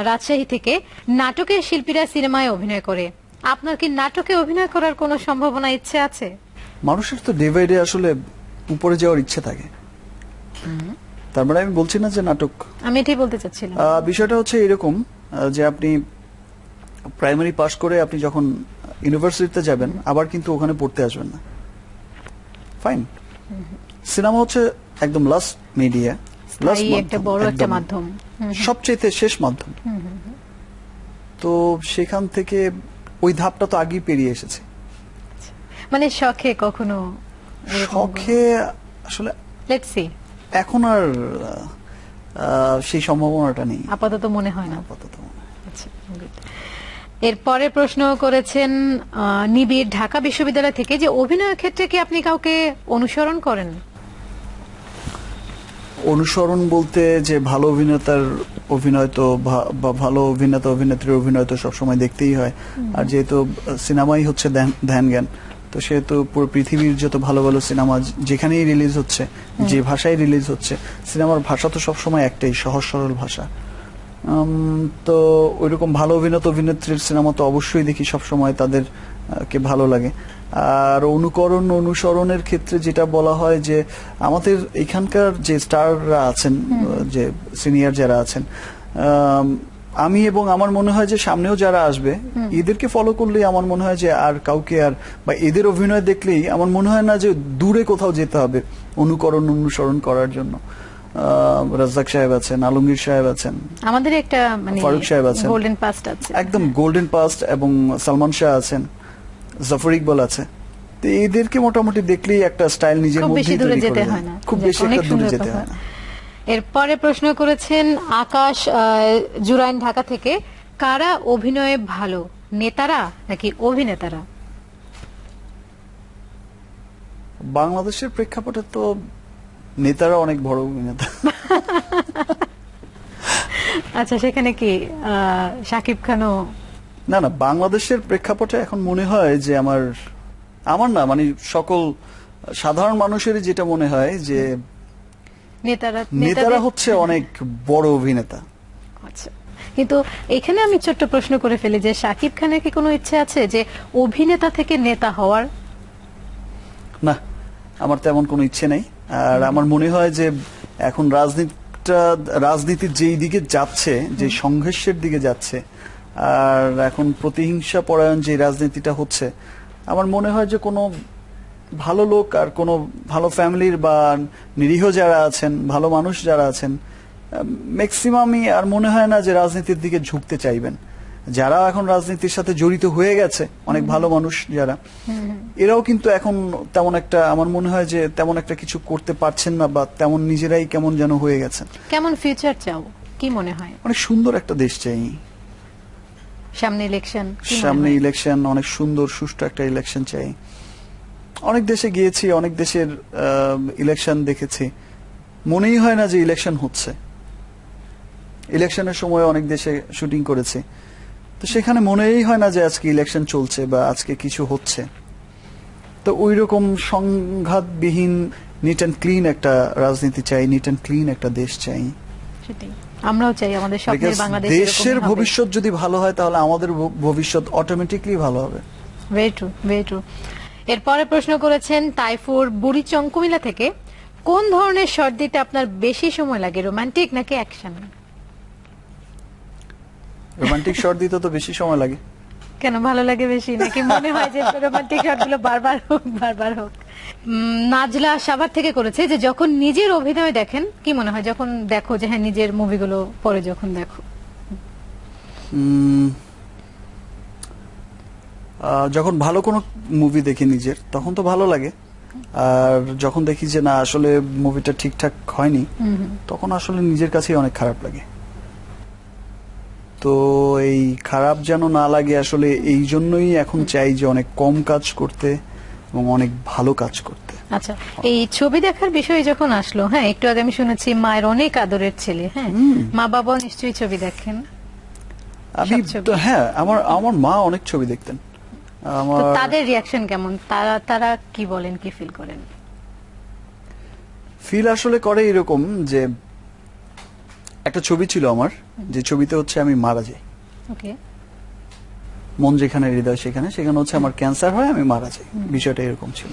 রাজশাহী থেকে। নাটকের শিল্পীরা সিনেমায় অভিনয় করে, আপনার কি নাটকে অভিনয় করার কোনো সম্ভাবনা, ইচ্ছে আছে? মানুষের তো ডে বাই ডে আসলে উপরে যাওয়ার ইচ্ছে থাকে, তার মানে আমি বলছি না যে নাটক, আমি এটাই বলতে চাচ্ছিলাম। বিষয়টা হচ্ছে এরকম যে আপনি প্রাইমারি পাস করে আপনি যখন ইউনিভার্সিটিতে যাবেন, আবার কিন্তু ওখানে পড়তে আসবেন না। ফাইন, সিনেমা হচ্ছে একদম লাস্ট মিডিয়া, একটা বড় একটা মাধ্যম, সবচেয়ে শেষ মাধ্যম। তো সেখান থেকে ওই ধাপটা তো আগেই পেরিয়ে এসেছে। মানে শখে কখনো? শখে আসলে লেটস সি, এখন আর সেই সম্ভাবনাটা নেই, আপাতত মনে হয় না। আপাতত আচ্ছা, এরপরে প্রশ্ন করেছেন নিবিড়, ঢাকা বিশ্ববিদ্যালয় থেকে, যে অভিনয়ের ক্ষেত্রে কি আপনি কাউকে অনুসরণ করেন? অনুসরণ বলতে যে ভালো অভিনেতার অভিনয় তো বা ভালো অভিনেতা অভিনেত্রীর অভিনয় তো সবসময় দেখতেই হয়। আর যেহেতু সিনেমাই হচ্ছে ধ্যান জ্ঞান, তো সেহেতু পুরো পৃথিবীর যত ভালো ভালো সিনেমা যেখানেই রিলিজ হচ্ছে, যে ভাষায় রিলিজ হচ্ছে, সিনেমার ভাষা তো সবসময় একটাই, সহজ সরল ভাষা। তো ওইরকম ভালো অভিনেতা অভিনেত্রীর সিনেমা তো অবশ্যই দেখি, সবসময় তাদের কে ভালো লাগে। আর অনুসরণের ক্ষেত্রে যেটা বলা হয় যে আমাদের এখানকার যে স্টাররা আছেন, যে সিনিয়র যারা আছেন, আমি এবং আমার মনে হয় যে সামনেও যারা আসবে, এদেরকে ফলো করলেই আমার মনে হয় যে আর কাউকে আর, বা এদের অভিনয় দেখলেই আমার মনে হয় না যে দূরে কোথাও যেতে হবে অনুসরণ করার জন্য। রাজ্জাক সাহেব আছেন, আলমগীর সাহেব আছেন, আমাদের একটা মানে ফারুক সাহেব আছেন, গোল্ডেন পাস্ট আছে, একদম গোল্ডেন পাস্ট, এবং সালমান শাহ আছেন, জাফর ইকবাল আছে। তো এদেরকে মোটামুটি দেখলেই একটা স্টাইল নিজের খুব বেশি মধ্যেই দূরে তৈরি যেতে করে হয় যায়। না। খুব বেশি অনেক একটা দূরে সুন্দর যেতে কথা। হয় না। এরপরে প্রশ্ন করেছেন আকাশ জুরাইন ঢাকা থেকে, কারা অভিনয়ে ভালো, নেতারা নাকি অভিনেতারা? বাংলাদেশের প্রেক্ষাপটে তো নেতারা অনেক বড় অভিনেতা। আচ্ছা, সেখানে কি শাকিব খানও? না না, বাংলাদেশের প্রেক্ষাপটে এখন মনে হয় যে আমার না মানে সকল সাধারণ মানুষেরই যেটা মনে হয় যে নেতারা নেতাদের- হচ্ছে অনেক বড় অভিনেতা। আচ্ছা, কিন্তু এখানে আমি ছোট্ট প্রশ্ন করে ফেলি যে শাকিব খানের কি কোনো ইচ্ছে আছে যে অভিনেতা থেকে নেতা হওয়ার? না, আমার তেমন কোনো ইচ্ছে নেই। আর আমার মনে হয় যে এখন রাজনীতির যেই দিকে যাচ্ছে, যে সংঘর্ষের দিকে যাচ্ছে, আর এখন প্রতিহিংসা পরায়ণ যে রাজনীতিটা হচ্ছে, আমার মনে হয় যে কোনো ভালো লোক আর কোনো ভালো ফ্যামিলির বা নিরীহ যারা আছেন, ভালো মানুষ যারা আছেন, ম্যাক্সিমামই আর মনে হয় না যে রাজনীতির দিকে ঝুঁকতে চাইবেন। যারা এখন রাজনীতির সাথে জড়িত হয়ে গেছে, অনেক ভালো মানুষ যারা, এরাও কিন্তু এখন তেমন একটা, আমার মনে হয় যে তেমন একটা কিছু করতে পারছেন না, বা তেমন নিজেরাই কেমন যেন হয়ে গেছেন। কেমন ফিউচার চাও, কি মনে হয়? অনেক সুন্দর একটা দেশ চাই। সামনে ইলেকশন, সামনে ইলেকশন, অনেক সুন্দর সুষ্ঠু একটা ইলেকশন চাই। অনেক দেশে গিয়েছি, অনেক দেশের ইলেকশন দেখেছি, মনেই হয় না যে ইলেকশন হচ্ছে। ইলেকশনের সময় অনেক দেশে শুটিং করেছি, তো সেখানে মনেই হয় না যে আজকে ইলেকশন চলছে বা আজকে কিছু হচ্ছে। তো ওই রকম সংঘাতবিহীন নিট অ্যান্ড ক্লিন একটা রাজনীতি চাই, নিট অ্যান্ড ক্লিন একটা দেশ চাই। সেটাই আমরাও চাই, আমাদের স্বপ্নের Because বাংলাদেশ দেশের ভবিষ্যৎ যদি ভালো হয় তাহলে আমাদের ভবিষ্যৎ অটোমেটিকলি ভালো হবে। Very true, very true. এরপরে প্রশ্ন করেছেন তাইফুর বুড়িচং কুমিল্লা থেকে, কোন ধরনের শট দিতে আপনার বেশি সময় লাগে, রোমান্টিক নাকি অ্যাকশন? রোমান্টিক শট দিতে তো বেশি সময় লাগে। কেন ভালো লাগে বেশি, নাকি মনে হয় যে রোমান্টিক শটগুলো বারবার হোক বারবার হোক? নাজলা সাভার থেকে করেছে যে যখন নিজের অভিনয় দেখেন কি মনে হয়, যখন দেখো যে হ্যাঁ নিজের মুভিগুলো পরে যখন দেখো? যখন ভালো কোনো মুভি দেখি নিজের, তখন তো ভালো লাগে। আর যখন দেখি যে না আসলে মুভিটা ঠিকঠাক হয়নি, তখন আসলে নিজের কাছেই অনেক খারাপ লাগে। তো এই খারাপ যেন না লাগে, আসলে এই জন্যই এখন চাই যে অনেক কম কাজ করতে এবং অনেক ভালো কাজ করতে। আচ্ছা, এই ছবি দেখার বিষয়ে যখন আসলো, হ্যাঁ একটু আগে আমি শুনেছি মায়ের অনেক আদরের ছেলে, হ্যাঁ মা বাবা নিশ্চয়ই ছবি দেখেন। আমি তো হ্যাঁ, আমার মা অনেক ছবি দেখতেন। তো তাদের রিয়াকশন কেমন, তারা কি বলেন, কি ফিল করেন? ফিল আসলে করে এরকম যে একটা ছবি ছিল আমার, যে ছবিতে হচ্ছে আমি মারা যাই। ওকে, মন যেখানে হৃদয় সেখানে, সেখানে হচ্ছে আমার ক্যান্সার হয়, আমি মারা যাই, বিষয়টা এরকম ছিল।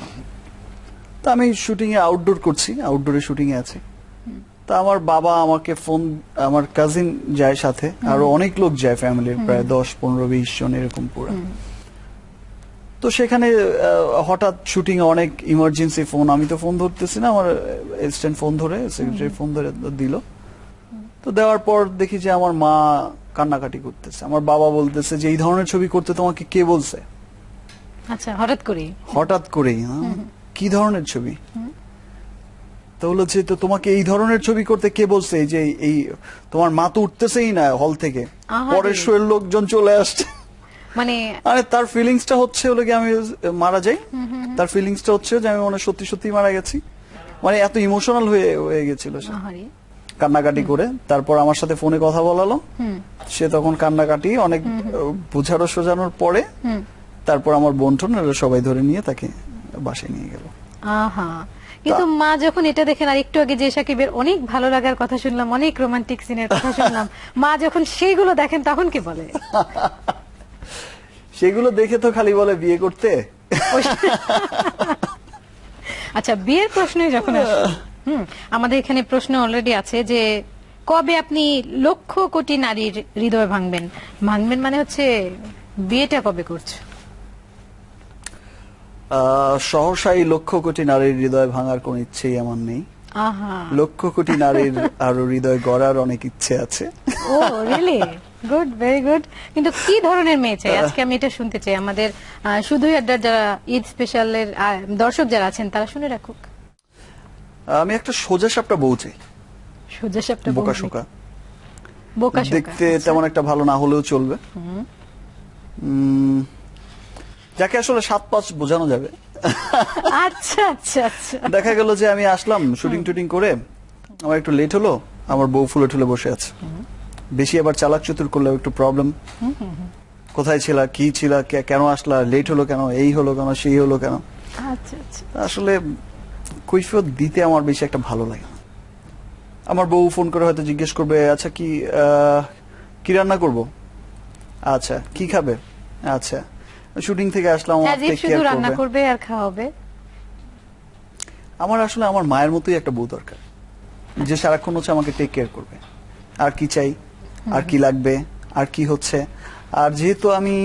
তো আমি শুটিং এ আউটডোর করছি, আউটডোরে শুটিং এ আছি। তা আমার বাবা আমাকে ফোন, আমার কাজিন যায় সাথে, আরো অনেক লোক যায় ফ্যামিলির, প্রায় 10-15-20 জন এরকম পুরো। তো সেখানে হঠাৎ শুটিং এ অনেক ইমার্জেন্সি ফোন, আমি তো ফোন ধরতেছি না, আমার অ্যাসিস্ট্যান্ট ফোন ধরে, সেক্রেটারি ফোন ধরে দিল। তো দেওয়ার পর দেখি যে আমার মা কান্নাকাটি করতেছে। আমার বাবা বলতেছে যে এই ধরনের ছবি করতে তোমাকে কে বলছে? আচ্ছা, হঠাৎ করেই কি ধরনের ছবি? তো বললো যে তো তোমাকে এই ধরনের ছবি করতে কে বলছে? এই যে এই তোমার মা তো উঠতেছেই না হল থেকে, পরের শোয়ের লোকজন চলে আসছে। মানে আরে তার ফিলিংসটা হচ্ছে হলো কি আমি মারা যাই, তার ফিলিংসটা হচ্ছে যে আমি মনে সত্যি সত্যি মারা গেছি, মানে এত ইমোশনাল হয়ে গেছিল সে, কান্নাকাটি করে। তারপর আমার সাথে ফোনে কথা বলালো, সে তখন কান্নাকাটি অনেক বোঝানো সোজানোর পরে তারপর আমার বোন-টোন সবাই ধরে নিয়ে তাকে বাসায় নিয়ে গেল। আহা, কিন্তু মা যখন এটা দেখেন, আর একটু আগে যে সাকিবের অনেক ভালো লাগার কথা শুনলাম, অনেক রোমান্টিক সিনের কথা শুনলাম, মা যখন সেইগুলো দেখেন তখন কি বলে? সেগুলো দেখে তো খালি বলে বিয়ে করতে। আচ্ছা, বিয়ের প্রশ্নে যখন আসলো, আমাদের এখানে প্রশ্ন অলরেডি আছে যে কবে আপনি লক্ষ কোটি নারীর হৃদয় ভাঙবেন? মানে হচ্ছে বিয়েটা কবে করছো? সহসাই লক্ষ কোটি নারীর হৃদয় ভাঙার কোন ইচ্ছেই আমার নেই। আহা, লক্ষ কোটি নারীর আরো হৃদয় গড়ার অনেক ইচ্ছে আছে। ও রিয়েলি? Good, very good. কিন্তু কি ধরনের মেয়ে চাই আজকে আমি এটা শুনতে চাই। আমাদের শুধুই আড্ডার যারা ঈদ স্পেশালের দর্শক যারা আছেন তারা শুনে রাখুক। আমি একটা সোজা সাপটা বউ চাই, সোজা সাপটা বোকা শোকা, বোকা শোকা। দেখতে তেমন একটা ভালো না হলেও চলবে, যাকে আসলে 7-5 বোঝানো যাবে। আচ্ছা আচ্ছা আচ্ছা। দেখা গেল যে আমি আসলাম শুটিং টুটিং করে, আমার একটু লেট হলো, আমার বউ ফুলে ঠুলে বসে আছে। বেশি আবার চালাক চতুর করলে একটু প্রবলেম। কোথায় ছিলা, কি ছিলা, কেন আসলা, লেট হলো কেন, এই হলো কেন, সেই হলো কেন। আচ্ছা আচ্ছা। আসলে কৈফিয়ত দিতে আমার বেশি একটা ভালো লাগে না। আমার বউ ফোন করে হয়তো জিজ্ঞেস করবে, আচ্ছা কি রান্না করব, আচ্ছা কি খাবে, আচ্ছা শুটিং থেকে আসলাম, আমার টেক শুধু কেয়ার রান্না করবে। করবে আর খাওয়াবে। আমার আসলে আমার মায়ের মতোই একটা বউ দরকার, যে সারাক্ষণ হচ্ছে আমাকে টেক কেয়ার করবে। আর কি চাই, আর কি লাগবে, আর কি হচ্ছে। আর যেহেতু আমি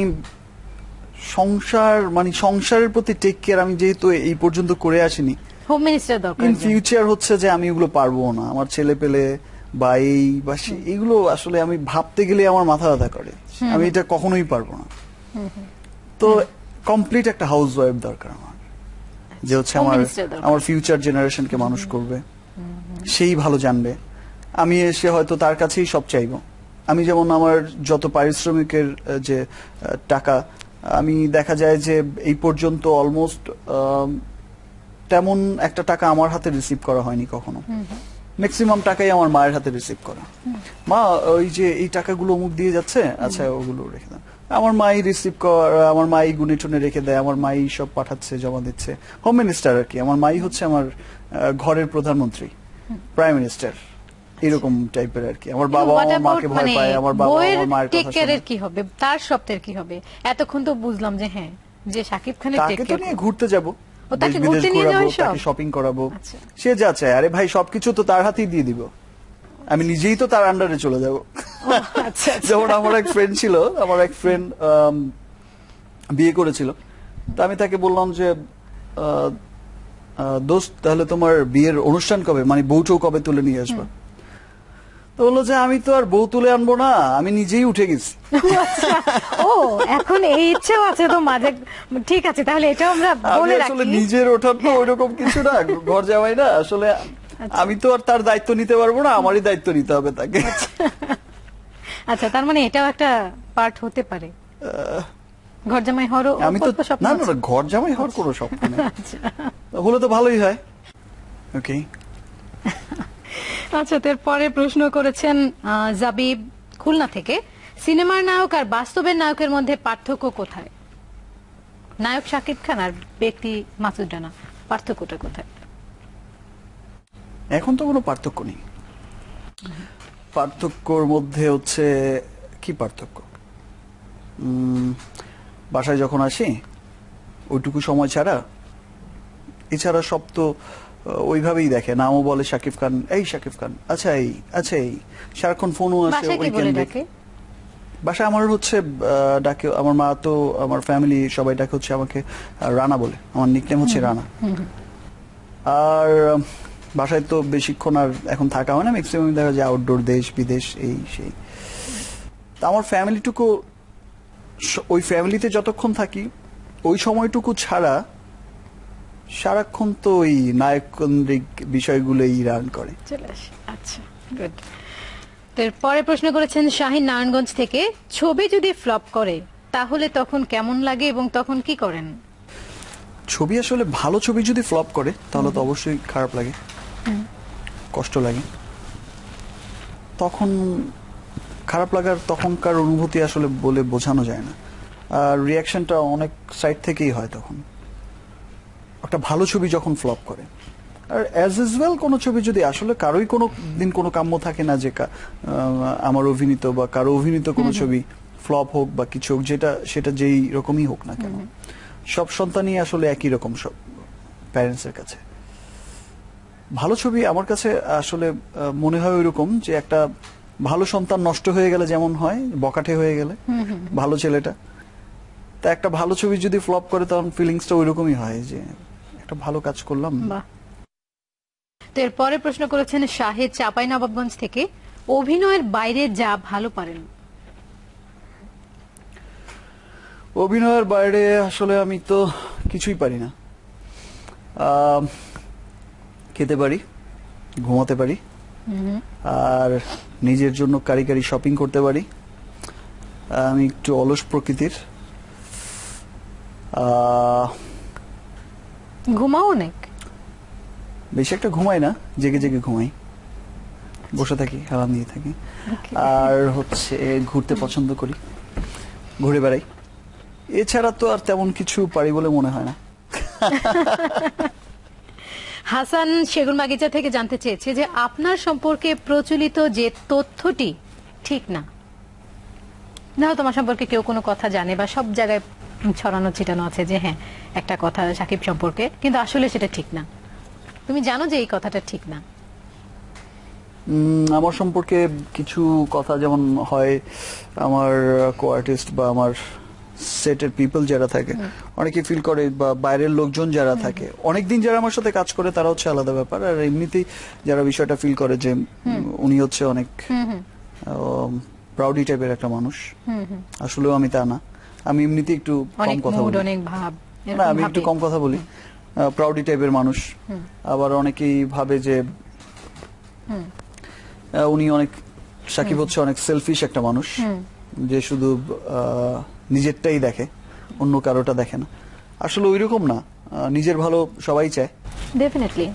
সংসারের প্রতি টেক কেয়ার আমি যেহেতু এই পর্যন্ত করে আসিনি, হোম মিনিস্টার দরকার। ইন ফিউচার হচ্ছে যে আমি এগুলো পারবো না। আমার ছেলে পেলে বা এই বা এগুলো আসলে আমি ভাবতে গেলে আমার মাথা ব্যথা করে। আমি এটা কখনোই পারবো না। তো কমপ্লিট একটা হাউস ওয়াইফ দরকার আমার, যে হচ্ছে Home minister দরকার। আমার ফিউচার জেনারেশনকে মানুষ করবে, সেই ভালো জানবে। আমি এসে হয়তো তার কাছেই সব চাইবো। আমি যেমন আমার যত পারিশ্রমিকের যে টাকা, আমি দেখা যায় যে এই পর্যন্ত অলমোস্ট তেমন একটা টাকা আমার হাতে রিসিভ করা হয়নি কখনো। ম্যাক্সিমাম টাকাই আমার মায়ের হাতে রিসিভ করা। মা ওই যে এই টাকাগুলো অমুক দিয়ে যাচ্ছে, আচ্ছা ওগুলো রেখে দেন। আমার মাই রিসিভ করা, আমার মাই গুনে টুনে রেখে দেয়, আমার মাই সব পাঠাচ্ছে, জমা দিচ্ছে। হোম মিনিস্টার আর কি, আমার মাই হচ্ছে আমার ঘরের প্রধানমন্ত্রী, প্রাইম মিনিস্টার, এরকম টাইপের আর কি। আমার বাবা আমার মাকে ভয় পায়, আমার বাবা আমার মায়ের টেক কথা কেয়ারের শোনে। কি হবে, তার সপ্তাহের কি হবে? এতক্ষণ তো বুঝলাম যে হ্যাঁ, যে শাকিব খানের টেক তাকে তো কেয়ার নিয়ে ঘুরতে যাব, ও তাকে দেশ বিদেশ ঘুরতে নিয়ে ঘোরাবো, যাওয়াই সব? তাকে শপিং করাবো, আচ্ছা। সে যা চায়। আরে ভাই সবকিছু তো তার হাতেই দিয়ে দিব, আমি নিজেই তো তার আন্ডারে চলে যাব। আচ্ছা যেমন আমার এক ফ্রেন্ড ছিল, আমার এক ফ্রেন্ড বিয়ে করেছিল। তো আমি তাকে বললাম যে দোস্ত তাহলে তোমার বিয়ের অনুষ্ঠান কবে, মানে বউটাও কবে তুলে নিয়ে আসবা? তো বললো যে আমি তো আর বউ তুলে আনবো না, আমি নিজেই উঠে গেছি। আচ্ছা, ও এখন এই ইচ্ছেও আছে তো মাঝে। ঠিক আছে, তাহলে এটাও আমরা আমি বলে আসলে রাখি। নিজের ওঠার তো ওইরকম কিছু না, ঘর জামাই না আসলে। আমি তো আর তার দায়িত্ব নিতে পারবো না, আমারই দায়িত্ব নিতে হবে তাকে। আচ্ছা, তার মানে এটাও একটা পার্ট হতে পারে ঘর জামাই হওয়ারও আমি তো অল্প স্বপ্ন না আছে। না ঘর জামাই হওয়ার কোনো স্বপ্ন নেই। আচ্ছা। হলে তো ভালোই হয়। ওকে, আচ্ছা, তারপরে প্রশ্ন করেছেন জাবিব খুলনা থেকে, সিনেমার নায়ক আর বাস্তবের নায়কের মধ্যে পার্থক্য কোথায়? নায়ক শাকিব খান আর ব্যক্তি মাসুদ রানা, পার্থক্যটা কোথায়? এখন তো কোনো পার্থক্য নেই। পার্থক্যর মধ্যে হচ্ছে কি পার্থক্য, বাসায় যখন আসি ওইটুকু সময় ছাড়া, এছাড়া সব তো ওইভাবেই দেখে। নামও বলে শাকিব খান, এই শাকিব খান, আচ্ছা এই, আচ্ছা এই, সারাক্ষণ ফোনও আসে। বাসায় কি বলে ডাকে? বাসায় আমার হচ্ছে ডাকে, আমার মা তো, আমার ফ্যামিলি সবাই ডাকে হচ্ছে আমাকে রানা বলে, আমার নিকনেম হচ্ছে রানা। আর বাসায় তো বেশিক্ষণ আর এখন থাকা হয় না, ম্যাক্সিমাম দেখা যায় আউটডোর, দেশ বিদেশ, এই সেই। তা আমার ফ্যামিলিটুকু, ওই ফ্যামিলিতে যতক্ষণ থাকি ওই সময়টুকু ছাড়া সারাক্ষণ তো ওই নায়ককেন্দ্রিক বিষয়গুলোই রান করে। চলে আসে। আচ্ছা, গুড। এরপরে প্রশ্ন করেছেন শাহিন নারায়ণগঞ্জ থেকে, ছবি যদি ফ্লপ করে তাহলে তখন কেমন লাগে এবং তখন কি করেন? ছবি আসলে ভালো ছবি যদি ফ্লপ করে তাহলে তো অবশ্যই খারাপ লাগে, কষ্ট লাগে। তখন খারাপ লাগার তখনকার অনুভূতি আসলে বলে বোঝানো যায় না। আর রিয়াকশনটা অনেক সাইড থেকেই হয় তখন, একটা ভালো ছবি যখন ফ্লপ করে। আর অ্যাজ ইউজুয়াল কোনো ছবি যদি আসলে কারোই কোনো দিন কোনো কাম্য থাকে না যে আমার অভিনীত বা কারো অভিনীত কোনো ছবি ফ্লপ হোক বা কিছু হোক, সেটা যেই রকমই হোক না কেন, সব সন্তানই আসলে একই রকম সব প্যারেন্টসের কাছে। ভালো ছবি আমার কাছে আসলে মনে হয় ওইরকম যে একটা ভালো সন্তান নষ্ট হয়ে গেলে যেমন হয়, বকাটে হয়ে গেলে ভালো ছেলেটা, তা একটা ভালো ছবি যদি ফ্লপ করে তখন ফিলিংসটা ওইরকমই হয় যে একটা ভালো কাজ করলাম। বাহ। তো এরপরে প্রশ্ন করেছেন শাহেদ চাঁপাইনবাবগঞ্জ থেকে, অভিনয়ের বাইরে যা ভালো পারেন? অভিনয়ের বাইরে আসলে আমি তো কিছুই পারি না। খেতে পারি, ঘুমাতে পারি, আর নিজের জন্য কারি কারি শপিং করতে পারি। আমি একটু অলস প্রকৃতির। ঘুমাও অনেক? বেশি একটা ঘুমাই না, জেগে জেগে ঘুমাই, বসে থাকি, হারাম দিয়ে থাকি। Okay. আর হচ্ছে ঘুরতে পছন্দ করি, ঘুরে বেড়াই। এছাড়া তো আর তেমন কিছু পারি বলে মনে হয় না। হাসান সেগুনবাগিচা থেকে জানতে চেয়েছে যে আপনার সম্পর্কে প্রচলিত যে তথ্যটি ঠিক না, ধরো তোমার সম্পর্কে কেউ কোনো কথা জানে বা সব জায়গায় ছড়ানো ছিটানো আছে যে হ্যাঁ একটা কথা সাকিব সম্পর্কে, কিন্তু আসলে সেটা ঠিক না, তুমি জানো যে এই কথাটা ঠিক না। আমার সম্পর্কে কিছু কথা যেমন হয়, আমার কো আর্টিস্ট বা আমার সেটের পিপল যারা থাকে অনেকে ফিল করে, বা বাইরের লোকজন যারা থাকে, অনেকদিন যারা আমার সাথে কাজ করে তারা হচ্ছে আলাদা ব্যাপার, আর এমনিতেই যারা বিষয়টা ফিল করে যে উনি হচ্ছে অনেক প্রাউডি টাইপের একটা মানুষ। আসলেও আমি তা না, আমি এমনিতেই একটু কম অনেক কথা মুড, বলি। অনেক ভাব, না, আমি একটু কম কথা বলি, প্রাউডি টাইপের মানুষ। আবার অনেকেই ভাবে যে উনি অনেক, সাকিব হচ্ছে অনেক সেলফিশ একটা মানুষ, যে শুধু নিজেরটাই দেখে, অন্য কারোটা দেখে না। আসলে ওইরকম না, নিজের ভালো সবাই চায়। ডেফিনেটলি।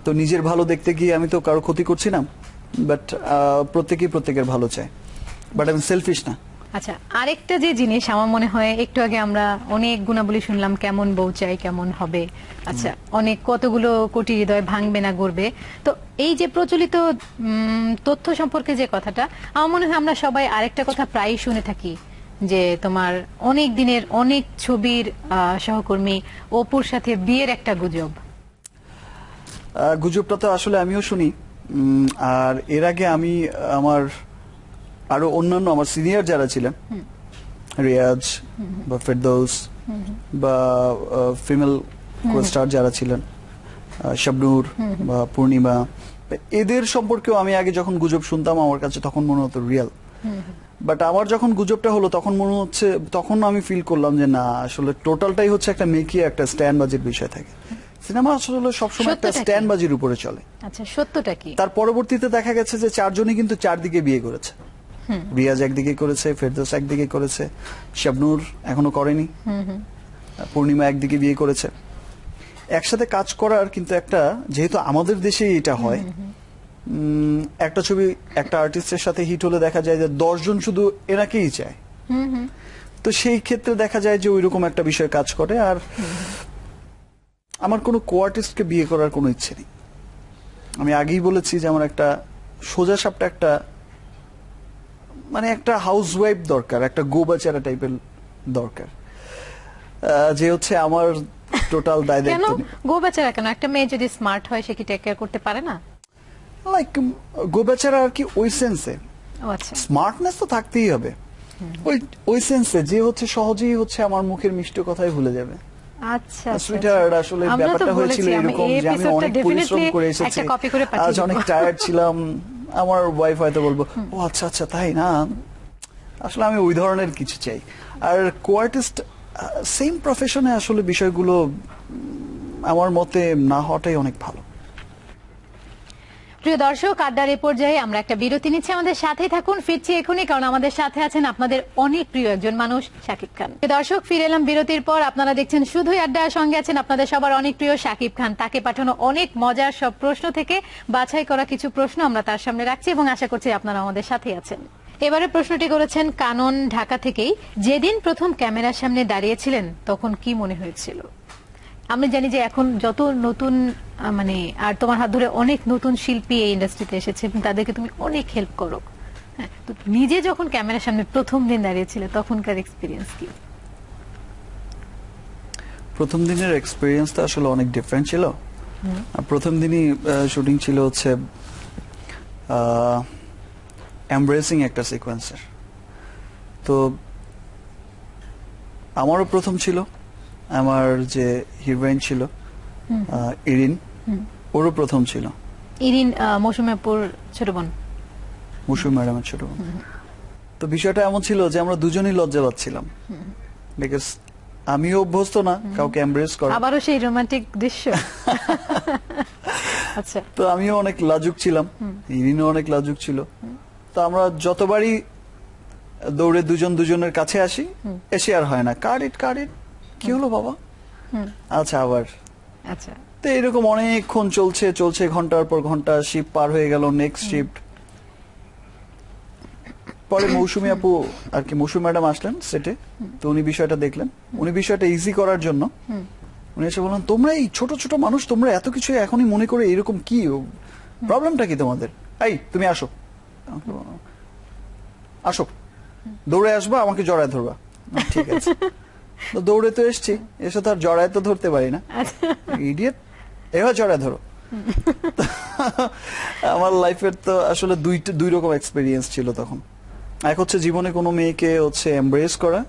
তো নিজের ভালো দেখতে গিয়ে আমি তো কারো ক্ষতি করছি না, বাট প্রত্যেকেই প্রত্যেকের ভালো চায়, বাট আমি সেলফিশ না। আচ্ছা, আরেকটা যে জিনিস আমার মনে হয়, একটু আগে আমরা অনেক গুণাবলী শুনলাম, কেমন বউ চাই, কেমন হবে, আচ্ছা অনেক কতগুলো কোটি হৃদয় ভাঙবে না গড়বে। তো এই যে প্রচলিত তথ্য সম্পর্কে যে কথাটা, আমার মনে হয় আমরা সবাই আরেকটা কথা প্রায়ই শুনে থাকি যে তোমার অনেক দিনের অনেক ছবির সহকর্মী অপুর সাথে বিয়ের একটা গুজব। গুজবটা তো আসলে আমিও শুনি, আর এর আগে আমি আমার আরো অন্যান্য আমার সিনিয়র যারা ছিলেন, রিয়াজ বা ফেরদৌস বা ফিমেল কোস্টার যারা ছিলেন, শাবনূর বা পূর্ণিমা, এদের সম্পর্কেও আমি আগে যখন গুজব শুনতাম আমার কাছে তখন মনে হতো রিয়েল। বাট আমার যখন গুজবটা হলো তখন মনে হচ্ছে, তখন আমি ফিল করলাম যে না, আসলে টোটালটাই হচ্ছে একটা মেকিয়ে একটা স্ট্যান্ডবাজির বিষয় থাকে। সিনেমা আসলে সবসময় একটা স্ট্যান্ডবাজির উপরে চলে। আচ্ছা, সত্যটা কি? তার পরবর্তীতে দেখা গেছে যে চারজনই কিন্তু চারদিকে বিয়ে করেছে। রিয়াজ একদিকে করেছে, ফেরদৌস একদিকে করেছে, শাবনূর এখনো করেনি, পূর্ণিমা একদিকে বিয়ে করেছে। একসাথে কাজ করার কিন্তু একটা, যেহেতু আমাদের দেশে এটা হয়, একটা ছবি একটা আর্টিস্টের সাথে হিট হলে দেখা যায় যে 10 জন শুধু এনাকেই চায়। তো সেই ক্ষেত্রে দেখা যায় যে ওইরকম একটা বিষয় কাজ করে। আর আমার কোনো কো আর্টিস্টকে বিয়ে করার কোনো ইচ্ছে নেই। আমি আগেই বলেছি যে আমার একটা সোজা সাপটা একটা, মানে একটা হাউস ওয়াইফ দরকার, একটা গোবাচারা টাইপের দরকার, যে হচ্ছে আমার টোটাল দায় কেন দায়িত্ব। গো বেচারা? কেন একটা মেয়ে যদি স্মার্ট হয় সে কি টেক কেয়ার করতে পারে না? লাইক গোবাচারা আর কি ওই সেন্সে, ও আচ্ছা, স্মার্টনেস তো থাকতেই হবে ওই ওই সেন্সে, যে হচ্ছে সহজেই হচ্ছে আমার মুখের মিষ্টি কথাই ভুলে যাবে। আচ্ছা সুইটার, আসলে ব্যাপারটা হয়েছিল এরকম যে আমি অনেক পরিশ্রম করে এসেছি, আজ অনেক টায়ার্ড ছিলাম, আমার ওয়াইফ হয়তো বলবো ও আচ্ছা আচ্ছা তাই না, আসলে আমি ওই ধরনের কিছু চাই। আর কো আর্টিস্ট সেম প্রফেশনে আসলে বিষয়গুলো আমার মতে না হওয়াটাই অনেক ভালো। প্রিয় দর্শক, আড্ডার এ পর্যায়ে আমরা একটা বিরতি নিচ্ছি, আমাদের সাথেই থাকুন, ফিরছি এখনই, কারণ আমাদের সাথে আছেন আপনাদের অনেক প্রিয় একজন মানুষ, শাকিব খান। প্রিয় দর্শক, ফিরে এলাম বিরতির পর, আপনারা দেখছেন শুধুই আড্ডা, সঙ্গে আছেন আপনাদের সবার অনেক প্রিয় শাকিব খান। তাকে পাঠানো অনেক মজার সব প্রশ্ন থেকে বাছাই করা কিছু প্রশ্ন আমরা তার সামনে রাখছি এবং আশা করছি আপনারা আমাদের সাথেই আছেন। এবারে প্রশ্নটি করেছেন কানন, ঢাকা থেকেই। যেদিন প্রথম ক্যামেরার সামনে দাঁড়িয়েছিলেন তখন কি মনে হয়েছিল? আমি জানি যে এখন যত নতুন মানে, আর তোমার হাত ধরে অনেক নতুন শিল্পী এই ইন্ডাস্ট্রিতে এসেছে এবং তাদেরকে তুমি অনেক হেল্প করো, হ্যাঁ, তো নিজে যখন ক্যামেরার সামনে প্রথম দিন দাঁড়িয়েছিলে তখনকার এক্সপিরিয়েন্স কি? প্রথম দিনের এক্সপিরিয়েন্সটা আসলে অনেক ডিফারেন্ট ছিল। প্রথম দিনই শুটিং ছিল হচ্ছে এমব্রেসিং একটা সিকোয়েন্সের, তো আমারও প্রথম ছিল, আমার যে হিরোইন ছিল ইরিন, ওরও প্রথম ছিল। ইরিন মৌসুমীপুর ছোট বোন, মৌসুমী ম্যাডামের ছোট বোন। তো বিষয়টা এমন ছিল যে আমরা দুজনেই লজ্জা পাচ্ছিলাম বিকজ আমিও অভ্যস্ত না কাউকে এমব্রেস করা। আবারও সেই রোমান্টিক দৃশ্য। আচ্ছা, তো আমিও অনেক লাজুক ছিলাম, ইরিনও অনেক লাজুক ছিল। তো আমরা যতবারই দৌড়ে দুজন দুজনের কাছে আসি, এসে আর হয় না কাট ইট কি হলো বাবা, আচ্ছা আবার। আচ্ছা, তো এরকম অনেকক্ষণ চলছে ঘন্টার পর ঘন্টা, শিপ পার হয়ে গেল, নেক্সট শিফট। পরে মৌসুমী আপু আর কি, মৌসুমী ম্যাডাম আসলেন সেটে। তো উনি বিষয়টা দেখলেন, উনি বিষয়টা ইজি করার জন্য উনি এসে বললেন, তোমরা এই ছোট ছোট মানুষ, তোমরা এত কিছু এখনই মনে করে এরকম কি প্রবলেমটা কি তোমাদের? এই তুমি আসো আসো, দৌড়ে আসবা, আমাকে জড়ায় ধরবা। ঠিক আছে, তো দৌড়ে তো এসছি, এসে তো আর জড়ায় তো ধরতে পারি না, ইডিয়েট, এবার জড়ায় ধরো। আমার লাইফের তো আসলে দুই রকম এক্সপেরিয়েন্স ছিল তখন। এক হচ্ছে জীবনে কোনো মেয়েকে হচ্ছে এমব্রেস করা,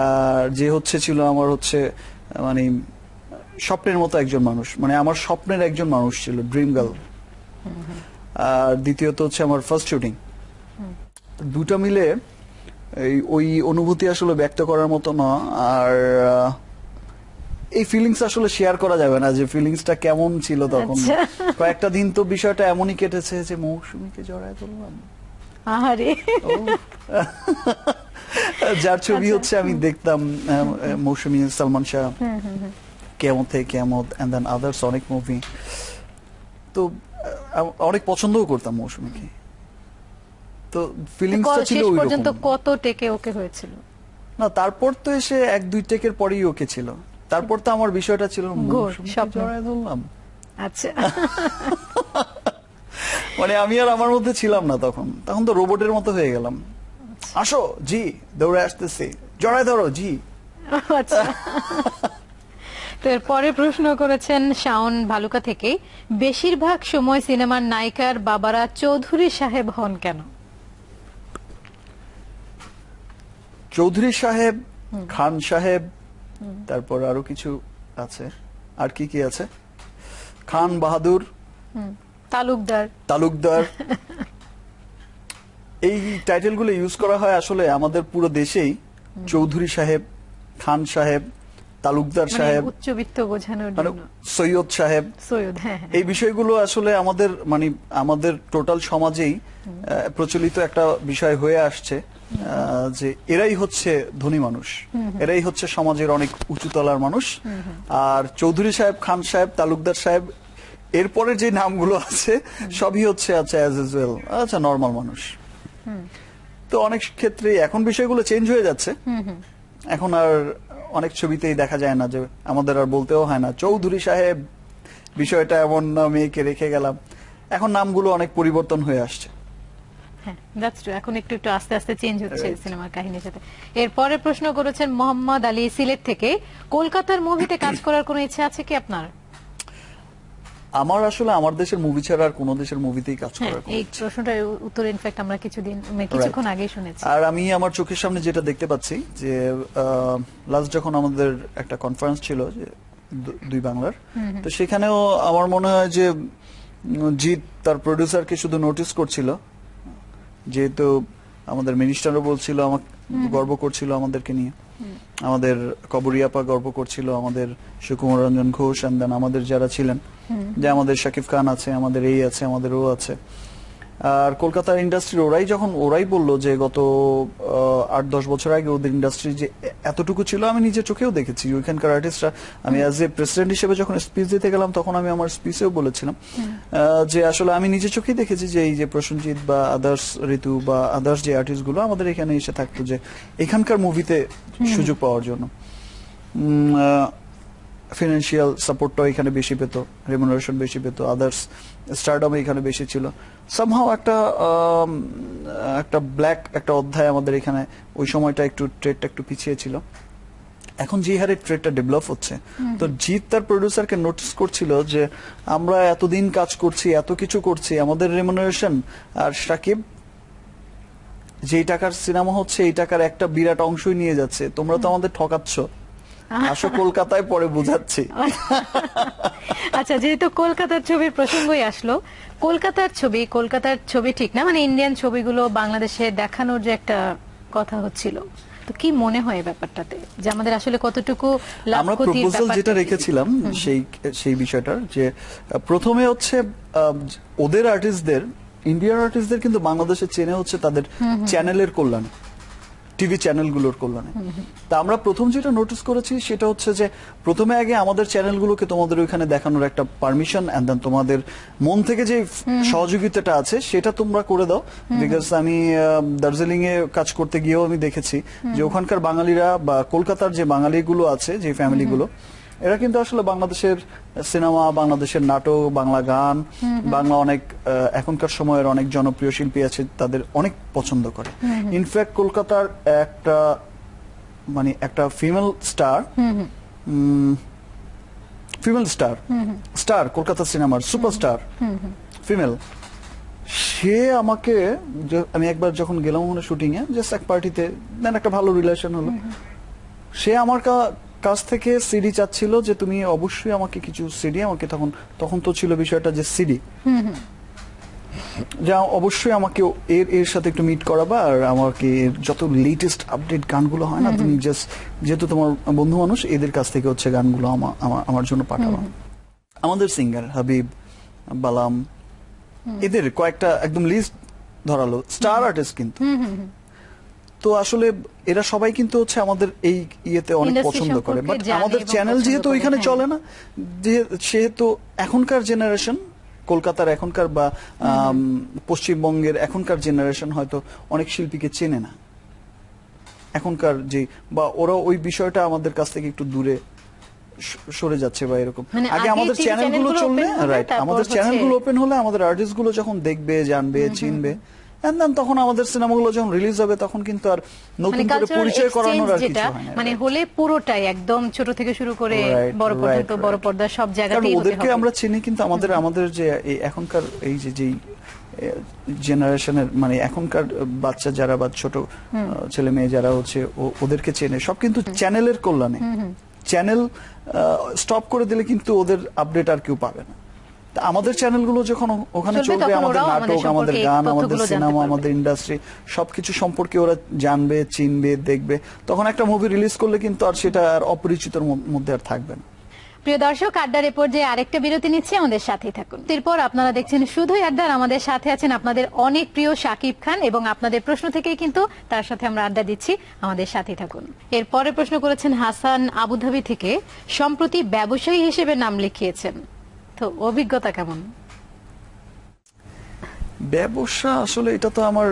আর যে হচ্ছে ছিল আমার হচ্ছে মানে স্বপ্নের মতো একজন মানুষ, মানে আমার স্বপ্নের একজন মানুষ ছিল, ড্রিম গার্ল। আর দ্বিতীয়ত হচ্ছে আমার ফার্স্ট শুটিং। দুটো মিলে ওই অনুভূতি আসলে ব্যক্ত করার মতো না। আর এই ফিলিংস আসলে শেয়ার করা যাবে না, যে ফিলিংসটা কেমন ছিল তখন। কয়েকটা দিন তো বিষয়টা এমনই কেটেছে যে মৌসুমীকে জড়ায় ধরলাম, আহারে। যার ছবি হচ্ছে আমি দেখতাম, মৌসুমী, সালমান শাহ, কেয়ামত এন্ড দেন আদার্স অনেক মুভি। তো অনেক পছন্দও করতাম মৌসুমীকে। তো ফিলিংসটা ছিল শেষ ওই পর্যন্ত রকম। কত টেকে ওকে হয়েছিল? না, তারপর তো এসে 1-2 টেকের পরেই ওকে ছিল। তারপর তো আমার বিষয়টা ছিল মৌসুমীকে জড়ায় ধরলাম। আচ্ছা, মানে আমি আর আমার মধ্যে ছিলাম না তখন তো রোবটের মতো হয়ে গেলাম। আসো জি, দৌড়ে আসতেছি, জড়ায় ধরো জি। আচ্ছা। তো এর পরে প্রশ্ন করেছেন শাওন ভালুকা থেকে, বেশিরভাগ সময় সিনেমার নায়িকার বাবারা চৌধুরী সাহেব হন কেন? চৌধুরী সাহেব, খান সাহেব, তারপর আরো কিছু আছে। আর কি কি আছে? খান বাহাদুর, তালুকদার। এই টাইটেল গুলো ইউজ করা হয় আসলে আমাদের পুরো দেশেই। চৌধুরী সাহেব, খান সাহেব, তালুকদার সাহেব, উচ্চবিত্ত বোঝানোর মানে জন্য সৈয়দ সাহেব, হ্যাঁ। এই বিষয়গুলো আসলে আমাদের মানে আমাদের টোটাল সমাজেই প্রচলিত একটা বিষয় হয়ে আসছে, যে এরাই হচ্ছে ধনী মানুষ, এরাই হচ্ছে সমাজের অনেক উঁচু তলার মানুষ। আর চৌধুরী সাহেব, খান সাহেব, তালুকদার সাহেব, এরপরে যে নামগুলো আছে সবই হচ্ছে আচ্ছা অ্যাজ ইউজুয়াল, আচ্ছা নর্মাল মানুষ। তো অনেক ক্ষেত্রে এখন বিষয়গুলো চেঞ্জ হয়ে যাচ্ছে। এখন আর অনেক ছবিতেই দেখা যায় না, যে আমাদের আর বলতেও হয় না চৌধুরী সাহেব, বিষয়টা এমন না মেয়েকে রেখে গেলাম। এখন নামগুলো অনেক পরিবর্তন হয়ে আসছে। হ্যাঁ, দ্যাটস ট্রু। এখন একটু একটু আস্তে আস্তে চেঞ্জ হচ্ছে সিনেমার কাহিনীর সাথে। এরপরে প্রশ্ন করেছেন মোহাম্মদ আলী সিলেট থেকে, কলকাতার মুভিতে কাজ করার কোনো ইচ্ছা আছে কি আপনার? আমার আসলে আমার দেশের মুভি ছাড়া আর কোন দেশের মুভিতেই কাজ করার এই প্রশ্নটার উত্তর ইনফ্যাক্ট আমরা কিছুক্ষণ আগেই শুনেছি। আর আমি আমার চোখের সামনে যেটা দেখতে পাচ্ছি, যে লাস্ট যখন আমাদের একটা কনফারেন্স ছিল যে দুই বাংলার, তো সেখানেও আমার মনে হয় যে জিৎ তার প্রডিউসারকে শুধু নোটিস করছিল, যেহেতু আমাদের মিনিস্টারও বলছিল, আমার গর্ব করছিল আমাদেরকে নিয়ে, আমাদের কবরিয়াপা গর্ব করছিল, আমাদের সুকুমার রঞ্জন ঘোষ, এন্ড দেন আমাদের যারা ছিলেন, যে আমাদের শাকিব খান আছে, আমাদের এই আছে, আমাদের ও আছে। আর কলকাতার ইন্ডাস্ট্রি ওরাই বললো যে গত 8-10 বছর আগে ওদের ইন্ডাস্ট্রি যে এতটুকু ছিল, আমি নিজের চোখেও দেখেছি। ওইখানকার আর্টিস্টরা, আমি অ্যাজ এ প্রেসিডেন্ট হিসেবে যখন স্পিচ দিতে গেলাম, তখন আমি আমার স্পিচেও বলেছিলাম যে আসলে আমি নিজের চোখেই দেখেছি যে এই যে প্রসেনজিৎ বা আদার্স ঋতু বা আদার্স যে আর্টিস্ট গুলো আমাদের এখানে এসে থাকতো, যে এখানকার মুভিতে সুযোগ পাওয়ার জন্য ফিনান্সিয়াল সাপোর্টটাও এখানে বেশি পেত, রেমুনারেশন বেশি পেত, আদার্স স্টারডম এখানে বেশি ছিল। সামহাও একটা ব্ল্যাক একটা অধ্যায় আমাদের এখানে ওই সময়টা ট্রেডটা একটু পিছিয়ে ছিল। এখন যে হারে ট্রেডটা ডেভেলপ হচ্ছে, তো জিৎ তার প্রডিউসারকে নোটিস করছিল যে আমরা এতদিন কাজ করছি, এত কিছু করছি, আমাদের রেমুনারেশন, আর সাকিব যেই টাকার সিনেমা হচ্ছে এই টাকার একটা বিরাট অংশই নিয়ে যাচ্ছে, তোমরা তো আমাদের ঠকাচ্ছ, আসো কলকাতায় পরে বুঝাচ্ছি। আচ্ছা, যেহেতু কলকাতার ছবির প্রসঙ্গই আসলো, কলকাতার ছবি ঠিক না, মানে ইন্ডিয়ান ছবিগুলো বাংলাদেশে দেখানোর যে একটা কথা হচ্ছিল, তো কি মনে হয় এই ব্যাপারটাতে যে আমাদের আসলে কতটুকু লাভ আমরা ক্ষতির প্রপোজাল ব্যাপারটা যেটা কি? রেখেছিলাম সেই বিষয়টার যে প্রথমে হচ্ছে ওদের আর্টিস্টদের, ইন্ডিয়ান আর্টিস্টদের কিন্তু বাংলাদেশে চেনে হচ্ছে তাদের চ্যানেলের কল্যাণে, টিভি চ্যানেলগুলোর কল্যাণে। তা আমরা প্রথম যেটা নোটিস করেছি সেটা হচ্ছে যে প্রথমে আগে আমাদের চ্যানেলগুলোকে তোমাদের ওইখানে দেখানোর একটা পারমিশন, এন্ড দেন তোমাদের মন থেকে যে সহযোগিতাটা আছে সেটা তোমরা করে দাও। বিকজ আমি দার্জিলিং এ কাজ করতে গিয়েও আমি দেখেছি যে ওখানকার বাঙালিরা বা কলকাতার যে বাঙালিগুলো আছে, যে ফ্যামিলিগুলো, এরা কিন্তু আসলে বাংলাদেশের সিনেমা, বাংলাদেশের নাটক, বাংলা গান, বাংলা অনেক এখনকার সময়ের অনেক জনপ্রিয় শিল্পী আছে, তাদের অনেক পছন্দ করে। ইনফ্যাক্ট কলকাতার একটা ফিমেল স্টার কলকাতা সিনেমার সুপারস্টার ফিমেল, সে আমাকে আমি একবার যখন গেলাম ওখানে শুটিং এ, জাস্ট এক পার্টিতে, দেন একটা ভালো রিলেশন হলো, সে আমার কাছ থেকে সিডি চাচ্ছিল যে তুমি অবশ্যই আমাকে কিছু সিডি, আমাকে তখন তো ছিল বিষয়টা যে সিডি, যা অবশ্যই আমাকে এর সাথে একটু মিট করাবা, আর আমাকে যত লেটেস্ট আপডেট গানগুলো হয় না, তুমি জাস্ট যেহেতু তোমার বন্ধু মানুষ, এদের কাছ থেকে হচ্ছে গানগুলো আমার জন্য পাঠাবা। আমাদের সিঙ্গার হাবিব, বালাম, এদের কয়েকটা একদম লিস্ট ধরালো, স্টার আর্টিস্ট কিন্তু। তো আসলে এরা সবাই কিন্তু হচ্ছে আমাদের এই ইয়েতে অনেক Industry পছন্দ করে, বাট সম্পর্কে জানে আমাদের এবং চ্যানেল পছন্দ যেহেতু করে, ওইখানে হ্যাঁ। চলে না, সেহেতু এখনকার জেনারেশন, কলকাতার এখনকার বা পশ্চিমবঙ্গের এখনকার জেনারেশন হয়তো অনেক শিল্পীকে চেনে না এখনকার, যে বা ওরা ওই বিষয়টা আমাদের কাছ থেকে একটু দূরে সরে যাচ্ছে বা এরকম। মানে আগে আগে আমাদের TV চ্যানেলগুলো চ্যানেলগুলো চললে, open হবে, রাইট, তারপর আমাদের হচ্ছে- চ্যানেলগুলো ওপেন হলে আমাদের আর্টিস্টগুলো যখন দেখবে, জানবে, চিনবে, এন্ড দেন তখন আমাদের সিনেমাগুলো যখন রিলিজ হবে তখন কিন্তু আর নতুন করে কালচারাল পরিচয় করানোর আর এক্সচেঞ্জ কিছু যেটা হয় না। মানে right? হলে পুরোটাই একদম ছোট থেকে শুরু করে Right, বড় পর্যন্ত, right, বড় right. পর্দা সব কারণ জায়গাতেই হতে ওদেরকে হবে। আমরা চিনি, কিন্তু আমাদের যে এই এখনকার এই যেই জেনারেশনের মানে এখনকার বাচ্চা যারা বা ছোট ছেলে মেয়ে যারা হচ্ছে ওদেরকে চেনে সব কিন্তু চ্যানেলের কল্যাণে। চ্যানেল স্টপ করে দিলে কিন্তু ওদের আপডেট আর কেউ পাবে না। তা আমাদের চ্যানেলগুলো যখন ওখানে চলবে, চলবে, তখন আমাদের ওরাও আমাদের নাটক, আমাদের সম্পর্কে গান, আমাদের তথ্যগুলো জানতে সিনেমা, পারবে। আমাদের ইন্ডাস্ট্রি সবকিছু সম্পর্কে ওরা জানবে, চিনবে, দেখবে। তখন একটা মুভি রিলিজ করলে কিন্তু আর সেটা আর অপরিচিতর মধ্যে আর থাকবে না। প্রিয় দর্শক, আড্ডার এ পর্যায়ে আরেকটা বিরতি নিচ্ছে, আমাদের সাথেই থাকুন। এরপর আপনারা দেখছেন শুধুই আড্ডার, আমাদের সাথে আছেন আপনাদের অনেক প্রিয় শাকিব খান, এবং আপনাদের প্রশ্ন থেকেই কিন্তু তার সাথে আমরা আড্ডা দিচ্ছি, আমাদের সাথেই থাকুন। এরপরে প্রশ্ন করেছেন হাসান আবুধাবি থেকে, সম্প্রতি ব্যবসায়ী হিসেবে নাম লিখিয়েছেন, তো অভিজ্ঞতা কেমন? ব্যবসা আসলে এটা তো আমার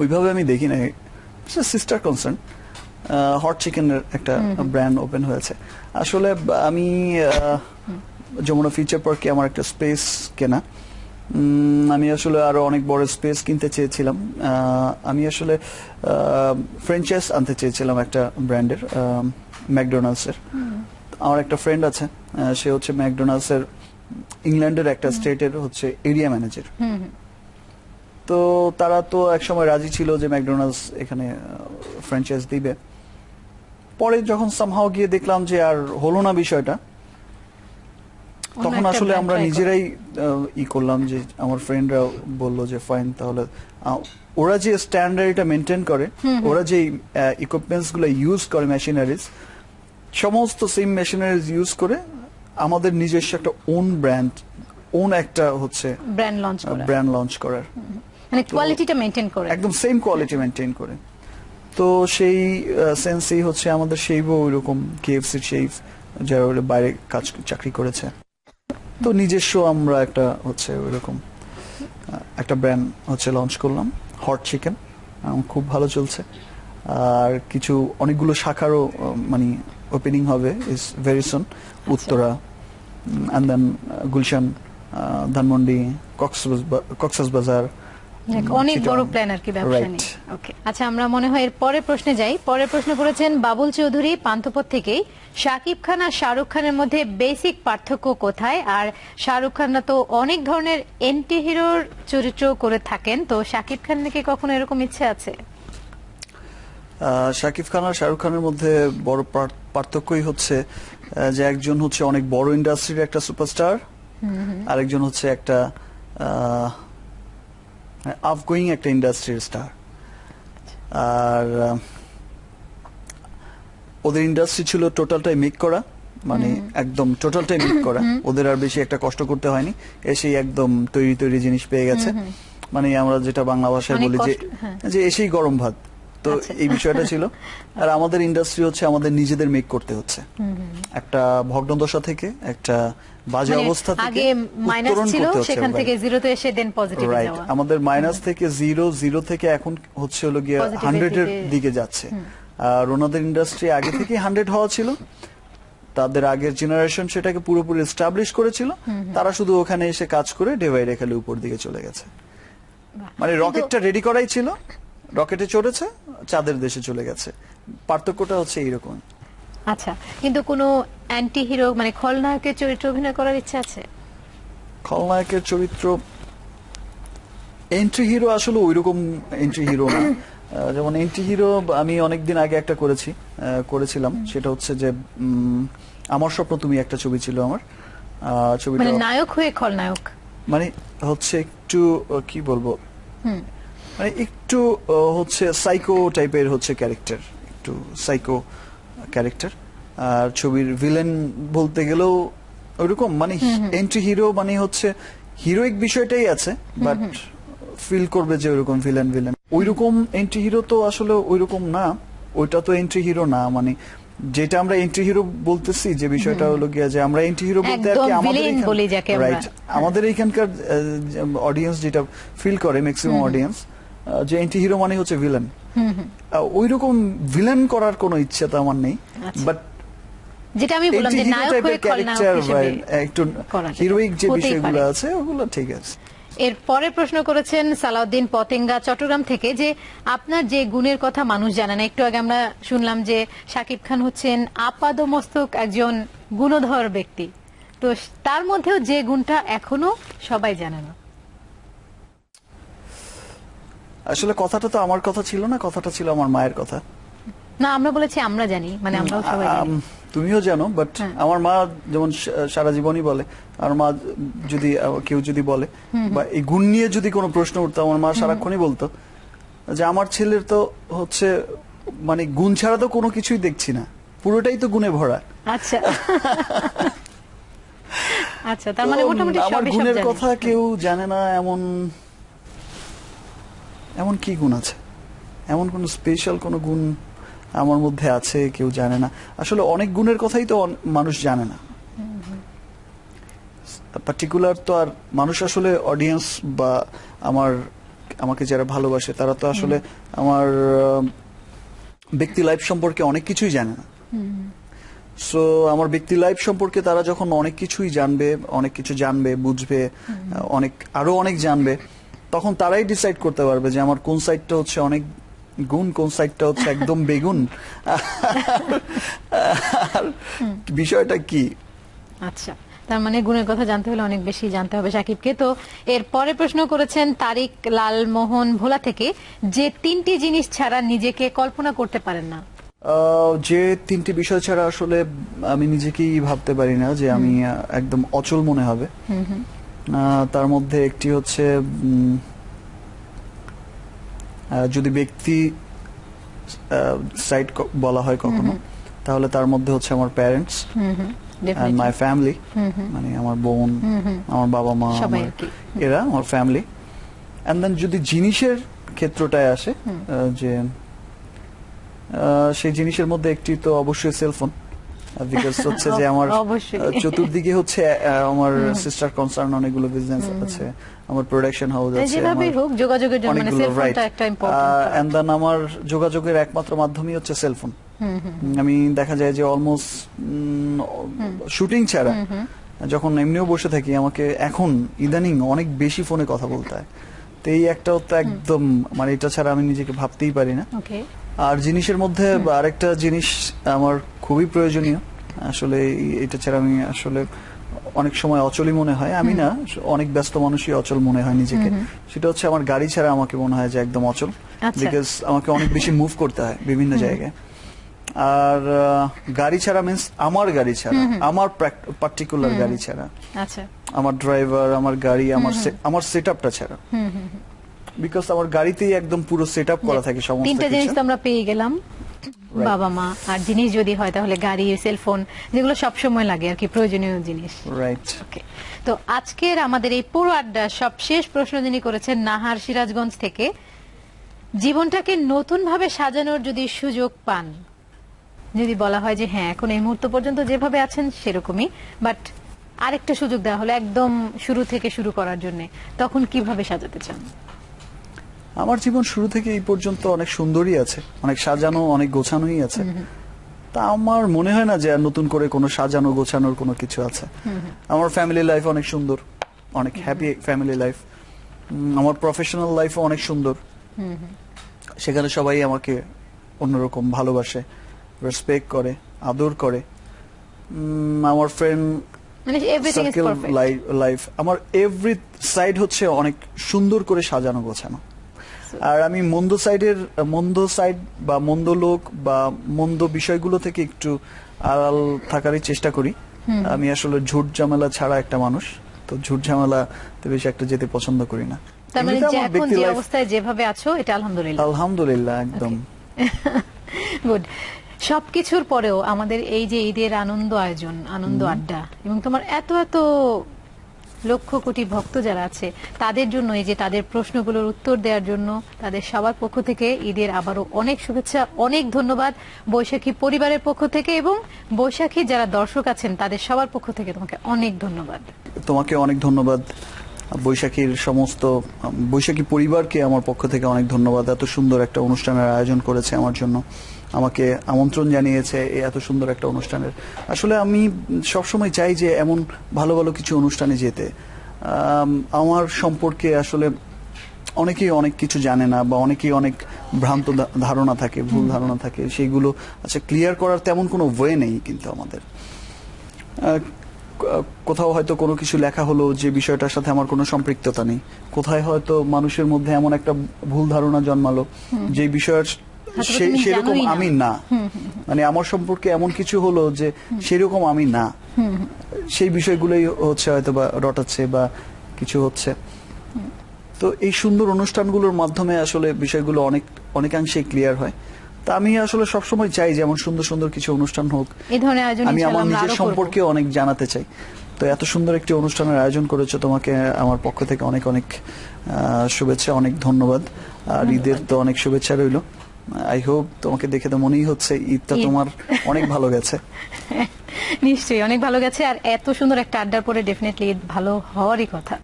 ওইভাবে আমি দেখি না, সিস্টার কনসার্ন। হট চিকেনের একটা ব্র্যান্ড ওপেন হয়েছে। আসলে আমি যমুনা ফিউচার পার্কে আমার একটা স্পেস কেনা, আমি আসলে আরো অনেক বড় স্পেস কিনতে চেয়েছিলাম। আমি আসলে ফ্র্যাঞ্চাইজ আনতে চেয়েছিলাম একটা ব্র্যান্ডের, ম্যাকডোনাল্ডস এর। আমার একটা ফ্রেন্ড আছে, সে হচ্ছে ম্যাকডোনাল্ডস এর ইংল্যান্ডের একটা স্টেটের হচ্ছে এরিয়া ম্যানেজার। তো তারা তো একসময় রাজি ছিল যে ম্যাকডোনাল্ডস এখানে ফ্র্যাঞ্চাইজ দিবে। পরে যখন সামহাও গিয়ে দেখলাম যে আর হলো না বিষয়টা, তখন একটা আসলে brand আমরা try নিজেরাই করলাম, যে আমার ফ্রেন্ডরা বললো যে ফাইন, তাহলে ওরা যে স্ট্যান্ডার্ডটা মেনটেন করে, ওরা যে ইকুইপমেন্টস গুলো ইউজ করে, মেশিনারিজ, সমস্ত সেম মেশিনারিজ ইউজ করে আমাদের নিজস্ব একটা ওন একটা হচ্ছে ব্র্যান্ড লঞ্চ করার, মানে কোয়ালিটিটা মেইনটেইন করে, একদম সেম কোয়ালিটি মেইনটেইন করে। তো সেই সেন্সেই হচ্ছে আমাদের শেফও ওইরকম, কেএফসির শেফ যারা বাইরে চাকরি করেছে, তো নিজস্ব আমরা একটা হচ্ছে ওইরকম একটা ব্র্যান্ড হচ্ছে লঞ্চ করলাম, হট চিকেন। খুব ভালো চলছে। আর কিছু অনেকগুলো শাখারও মানে ওপেনিং হবে is very soon, Uttara, and then Gulshan, Dhanmondi, Cox's Bazar, অনেক বড় প্ল্যান আর কি ব্যবসা নিয়ে। ওকে, আচ্ছা, আমরা মনে হয় এর পরের প্রশ্নে যাই। পরের প্রশ্ন করেছেন বাবুল চৌধুরী পান্থপথ থেকেই, শাকিব খান আর শাহরুখ খানের মধ্যে বেসিক পার্থক্য কোথায়? আর শাহরুখ খানরা তো অনেক ধরনের এন্টি হিরোর চরিত্র করে থাকেন, তো শাকিব খান নাকি কখনো এরকম ইচ্ছে আছে? শাকিব খান আর শাহরুখ খানের মধ্যে বড় পার্থক্যই হচ্ছে যে একজন হচ্ছে অনেক বড় ইন্ডাস্ট্রির একটা সুপারস্টার, আরেকজন হচ্ছে একটা আফগোয়িং একটা ইন্ডাস্ট্রির স্টার। আর ওদের ইন্ডাস্ট্রি ছিল টোটালটাই মেক করা, মানে একদম টোটালটাই মেক করা, ওদের আর বেশি একটা কষ্ট করতে হয়নি, এসেই একদম তৈরি তৈরি জিনিস পেয়ে গেছে। মানে আমরা যেটা বাংলা ভাষায় অনেক বলি যে কষ্ট, হ্যাঁ। যে এসেই গরম ভাত, তো আচ্ছা। এই বিষয়টা ছিল। আর আমাদের ইন্ডাস্ট্রি হচ্ছে আমাদের নিজেদের মেক করতে হচ্ছে, একটা ভগ্নদশা থেকে, একটা বাজে মানে অবস্থা থেকে আগে মাইনাস উত্তরণ ছিল, করতে হচ্ছে। সেখান থেকে জিরোতে এসে দেন পজিটিভে রাইট, যাওয়া। আমাদের মাইনাস থেকে জিরো থেকে এখন হচ্ছে হলো গিয়ে Positive 100 এর দিকে। দিকে যাচ্ছে। আর ওনাদের ইন্ডাস্ট্রি আগে থেকে 100 হওয়া ছিল, তাদের আগের জেনারেশন সেটাকে পুরোপুরি এস্টাবলিশ করেছিল, তারা শুধু ওখানে এসে কাজ করে ডিভাইডে খালি উপর দিকে চলে গেছে। মানে কিন্তু- রকেটটা রেডি করাই ছিল, রকেটে চড়েছে, চাঁদের দেশে চলে গেছে, পার্থক্যটা হচ্ছে এইরকম। আচ্ছা, কিন্তু কোনো অ্যান্টি হিরো মানে খলনায়কের চরিত্র অভিনয় করার ইচ্ছা আছে? খলনায়কের চরিত্র এন্ট্রি হিরো আসলে ওইরকম এন্ট্রি হিরো না। যেমন এন্ট্রি হিরো আমি অনেকদিন আগে একটা করেছিলাম, সেটা হচ্ছে যে আমার স্বপ্ন তুমি একটা ছবি ছিল আমার। ছবিটা মানে নায়ক হয়ে খলনায়ক? মানে হচ্ছে একটু কি বলবো, হুম। মানে একটু হচ্ছে সাইকো টাইপের হচ্ছে ক্যারেক্টার, একটু সাইকো ক্যারেক্টার। আর ছবির ভিলেন বলতে গেলেও ওইরকম, মানে এন্ট্রি হিরো মানে হচ্ছে হিরোইক বিষয়টাই আছে, বাট ফিল করবে যে ওইরকম ভিলেন ওইরকম এন্ট্রি হিরো তো আসলে ওইরকম না, ওইটা তো এন্ট্রি হিরো না। মানে যেটা আমরা এন্ট্রি হিরো বলতেছি, যে বিষয়টা হলো গিয়া যে আমরা এন্ট্রি হিরো বলতে আর কি একদম আমাদের villain বলি যাকে আমরা। রাইট, আমাদের এইখানকার অডিয়েন্স যেটা ফিল করে, ম্যাক্সিমাম অডিয়েন্স, যে এন্ট্রি হিরো মানে হচ্ছে ভিলেন। ওইরকম ভিলেন করার কোনো ইচ্ছা তো আমার নেই, আচ্ছা। বাট যেটা আমি বললাম যে নায়ক হয়ে খলনায়ক হিসেবে একটু করা যায়। হিরোইক যে হতেই বিষয়গুলো পারে। আছে ওগুলো ঠিক আছে। এর পরে প্রশ্ন করেছেন সালাউদ্দিন পতেঙ্গা চট্টগ্রাম থেকে, যে আপনার যে গুণের কথা মানুষ জানে না। একটু আগে আমরা শুনলাম যে শাকিব খান হচ্ছেন আপাদমস্তক একজন গুণধর ব্যক্তি, তো তার মধ্যেও যে গুণটা এখনো সবাই জানে না। আসলে কথাটা তো আমার কথা ছিল না, কথাটা ছিল আমার মায়ের কথা। না, আমরা বলেছি আমরা জানি, মানে আমরাও সবাই জানি। তুমিও জানো, বাট হ্যাঁ। আমার মা যেমন সারা জীবনই বলে, আর মা যদি কেউ যদি বলে বা এই গুণ নিয়ে যদি কোনো প্রশ্ন উঠতো, আমার মা সারাক্ষণই বলতো যে আমার ছেলের তো হচ্ছে মানে গুণ ছাড়া তো কোনো কিছুই দেখছি না, পুরোটাই তো গুণে ভরা। আচ্ছা। আচ্ছা, তার মানে তো মোটামুটি আমার সবই সব গুণের জানে। কথা কেউ জানে না, এমন এমন কি গুণ আছে, এমন কোন স্পেশাল কোন গুণ আমার মধ্যে আছে কেউ জানে না। আসলে অনেক গুণের কথাই তো মানুষ জানে না, পার্টিকুলার তো আর মানুষ আসলে অডিয়েন্স বা আমাকে যারা ভালোবাসে তারা তো আসলে আমার ব্যক্তি লাইফ সম্পর্কে অনেক কিছুই জানে না। সো আমার ব্যক্তি লাইফ সম্পর্কে তারা যখন অনেক কিছুই জানবে, অনেক কিছু জানবে, বুঝবে, আরো অনেক জানবে, তখন তারাই ডিসাইড করতে পারবে যে আমার কোন সাইডটা হচ্ছে অনেক গুণ, কোন সাইডটা হচ্ছে একদম বেগুন। আর বিষয়টা কি। আচ্ছা, তার মানে গুণের কথা জানতে হলে অনেক বেশি জানতে হবে শাকিবকে। তো এর পরে প্রশ্ন করেছেন তারিক লালমোহন ভোলা থেকে, যে তিনটি জিনিস ছাড়া নিজেকে কল্পনা করতে পারেন না। যে তিনটি বিষয় ছাড়া আসলে আমি নিজেকেই ভাবতে পারি না, যে আমি একদম অচল মনে হবে। তার মধ্যে একটি হচ্ছে যদি ব্যক্তি সাইড বলা হয় কখনো, তাহলে তার মধ্যে হচ্ছে আমার প্যারেন্টস and my family, মানে আমার বোন, আমার বাবা মা, সবাই আর কি। এরা আমার ফ্যামিলি। এন্ড দেন যদি জিনিসের ক্ষেত্রটায় আসে, যে সেই জিনিসের মধ্যে একটি তো অবশ্যই সেলফোন, বিকজ হচ্ছে যে আমার অবশ্যই। চতুর্দিকে হচ্ছে আমার সিস্টার কনসার্ন অনেকগুলো বিজনেস আছে, আমার প্রোডাকশন হাউস আছে, যেভাবেই হোক যোগাযোগের জন্য মানে সেলফোনটা একটা ইম্পর্টেন্ট। এন্ড দেন আমার যোগাযোগের একমাত্র মাধ্যমই হচ্ছে সেলফোন। আমি দেখা যায় যে অলমোস্ট শুটিং ছাড়া যখন এমনিও বসে থাকি, আমাকে এখন ইদানিং অনেক বেশি ফোনে কথা বলতে হয়। তো এই একটা তো একদম মানে এটা ছাড়া আমি নিজেকে ভাবতেই পারি না। ওকে। আর জিনিসের মধ্যে আরেকটা জিনিস আমার খুবই প্রয়োজনীয়, আসলে এটা ছাড়া আমি আসলে অনেক সময় অচলই মনে হয়, আমি না অনেক ব্যস্ত মানুষই অচল মনে হয় নিজেকে, সেটা হচ্ছে আমার গাড়ি ছাড়া আমাকে মনে হয় যে একদম অচল, বিকজ আমাকে অনেক বেশি মুভ করতে হয় বিভিন্ন জায়গায়। আর গাড়ি ছাড়া মিন্স আমার গাড়ি ছাড়া, আমার পার্টিকুলার গাড়ি ছাড়া, আচ্ছা, আমার ড্রাইভার, আমার গাড়ি, আমার সেটআপটা ছাড়া, বিকজ আমার গাড়িতেই একদম পুরো সেটআপ করা থাকে সমস্ত তিনটা জিনিস কিছু। তো আমরা পেয়ে গেলাম। বাবা মা, আর জিনিস যদি হয় তাহলে গাড়ি, সেলফোন, যেগুলো সবসময় লাগে আর কি, প্রয়োজনীয় জিনিস। রাইট। ওকে, তো আজকের আমাদের এই পুরো আড্ডা সব শেষ প্রশ্ন যিনি করেছেন নাহার সিরাজগঞ্জ থেকে, জীবনটাকে নতুন ভাবে সাজানোর যদি সুযোগ পান, যদি বলা হয় যে হ্যাঁ এখন এই মুহূর্ত পর্যন্ত যেভাবে আছেন সেরকমই, বাট আরেকটা সুযোগ দেওয়া হলো একদম শুরু থেকে শুরু করার জন্য, তখন কিভাবে সাজাতে চান? আমার জীবন শুরু থেকে এই পর্যন্ত অনেক সুন্দরই আছে, অনেক সাজানো, অনেক গোছানোই আছে। তা আমার মনে হয় না যে আর নতুন করে কোনো সাজানো গোছানোর কোনো কিছু আছে। আমার ফ্যামিলি লাইফ অনেক সুন্দর, অনেক হ্যাপি ফ্যামিলি লাইফ। আমার প্রফেশনাল লাইফও অনেক সুন্দর, সেখানে সবাই আমাকে অন্যরকম ভালোবাসে, রেসপেক্ট করে, আদর করে। আমার ফ্রেন্ড মানে এভরিথিং ইজ পারফেক্ট। লাইফ আমার এভরি সাইড হচ্ছে অনেক সুন্দর করে সাজানো গোছানো। আর আমি মন্দ সাইড বা মন্দ লোক বা মন্দ বিষয়গুলো থেকে একটু আড়াল থাকারই চেষ্টা করি। আমি আসলে ঝুট ঝামেলা ছাড়া একটা মানুষ, তো ঝুট ঝামেলা বেশি একটা যেতে পছন্দ করি না। তার মানে যে এখন যে অবস্থায় যেভাবে আছো এটা আলহামদুলিল্লাহ। আলহামদুলিল্লাহ, একদম গুড। সবকিছুর পরেও আমাদের এই যে ঈদের আনন্দ আয়োজন, আনন্দ আড্ডা, এবং তোমার এত এত লক্ষ কোটি ভক্ত যারা আছে তাদের জন্য, এই যে তাদের প্রশ্নগুলোর উত্তর দেওয়ার জন্য তাদের সবার পক্ষ থেকে ঈদের আবারও অনেক শুভেচ্ছা, অনেক ধন্যবাদ বৈশাখী পরিবারের পক্ষ থেকে, এবং বৈশাখী যারা দর্শক আছেন তাদের সবার পক্ষ থেকে তোমাকে অনেক ধন্যবাদ। তোমাকে অনেক ধন্যবাদ। বৈশাখীর সমস্ত বৈশাখী পরিবারকে আমার পক্ষ থেকে অনেক ধন্যবাদ। এত সুন্দর একটা অনুষ্ঠানের আয়োজন করেছে আমার জন্য, আমাকে আমন্ত্রণ জানিয়েছে এই এত সুন্দর একটা অনুষ্ঠানের। আসলে আমি সবসময় চাই যে এমন ভালো ভালো কিছু অনুষ্ঠানে যেতে। আমার সম্পর্কে আসলে অনেকেই অনেক কিছু জানে না, বা অনেকেই অনেক ভ্রান্ত ধারণা থাকে, ভুল ধারণা থাকে, সেইগুলো আচ্ছা ক্লিয়ার করার তেমন কোনো ওয়ে নেই। কিন্তু আমাদের কোথাও হয়তো কোনো কিছু লেখা হলো যে বিষয়টার সাথে আমার কোনো সম্পৃক্ততা নেই, কোথায় হয়তো মানুষের মধ্যে এমন একটা ভুল ধারণা জন্মালো যে বিষয়ের সেরকম আমি না, মানে আমার সম্পর্কে এমন কিছু হলো যে সেরকম আমি না, সেই বিষয়গুলোই হচ্ছে হয়তো বা রটাচ্ছে বা কিছু হচ্ছে। তো এই সুন্দর অনুষ্ঠানগুলোর মাধ্যমে আসলে বিষয়গুলো অনেকাংশে ক্লিয়ার হয়। তা আমি আসলে সবসময় চাই যে এমন সুন্দর সুন্দর কিছু অনুষ্ঠান হোক, এই ধরনের আয়োজন আমি আমার নিজের সম্পর্কে অনেক জানাতে চাই। তো এত সুন্দর একটি অনুষ্ঠানের আয়োজন করেছো, তোমাকে আমার পক্ষ থেকে অনেক অনেক শুভেচ্ছা, অনেক ধন্যবাদ। আর ঈদের তো অনেক শুভেচ্ছা রইলো। আই হোপ, তোমাকে দেখে তো মনেই হচ্ছে ঈদটা তোমার অনেক ভালো গেছে। নিশ্চয়ই অনেক ভালো গেছে, আর এত সুন্দর একটা আড্ডার পরে ডেফিনেটলি ঈদ ভালো হওয়ারই কথা।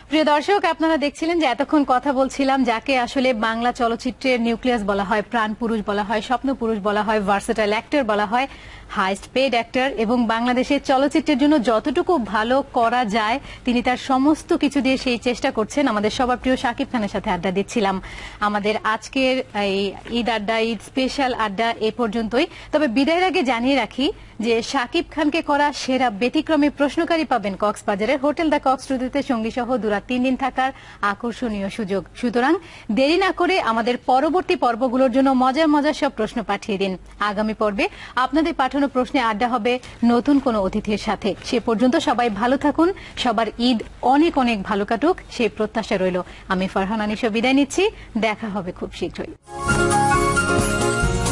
প্রিয় দর্শক, আপনারা দেখছিলেন যে এতক্ষণ কথা বলছিলাম যাকে আসলে বাংলা চলচ্চিত্রের নিউক্লিয়াস বলা হয়, প্রাণ পুরুষ বলা হয়, স্বপ্ন পুরুষ বলা হয়, ভার্সেটাইল অ্যাক্টর বলা হয়, হাইস্ট পেড অ্যাক্টর, এবং বাংলাদেশের চলচ্চিত্রের জন্য যতটুকু ভালো করা যায় তিনি তার সমস্ত কিছু দিয়ে সেই চেষ্টা করছেন। আমাদের সবার প্রিয় শাকিব খানের সাথে আড্ডা দিচ্ছিলাম। আমাদের আজকের এই ঈদ আড্ডা, ঈদ স্পেশাল আড্ডা এ পর্যন্তই। তবে বিদায়ের আগে জানিয়ে রাখি যে শাকিব খানকে করা সেরা ব্যতিক্রমী প্রশ্নকারী পাবেন কক্সবাজারের হোটেল দ্য কক্স স্টুডিওতে সঙ্গী সহ 2-3 দিন থাকার আকর্ষণীয় সুযোগ। সুতরাং দেরি না করে আমাদের পরবর্তী পর্বগুলোর জন্য মজার মজার সব প্রশ্ন পাঠিয়ে দিন। আগামী পর্বে আপনাদের পাঠানো প্রশ্নে আড্ডা হবে নতুন কোনো অতিথির সাথে। সে পর্যন্ত সবাই ভালো থাকুন, সবার ঈদ অনেক অনেক ভালো কাটুক সেই প্রত্যাশা রইল। আমি ফারহানা নিশো বিদায় নিচ্ছি, দেখা হবে খুব শীঘ্রই।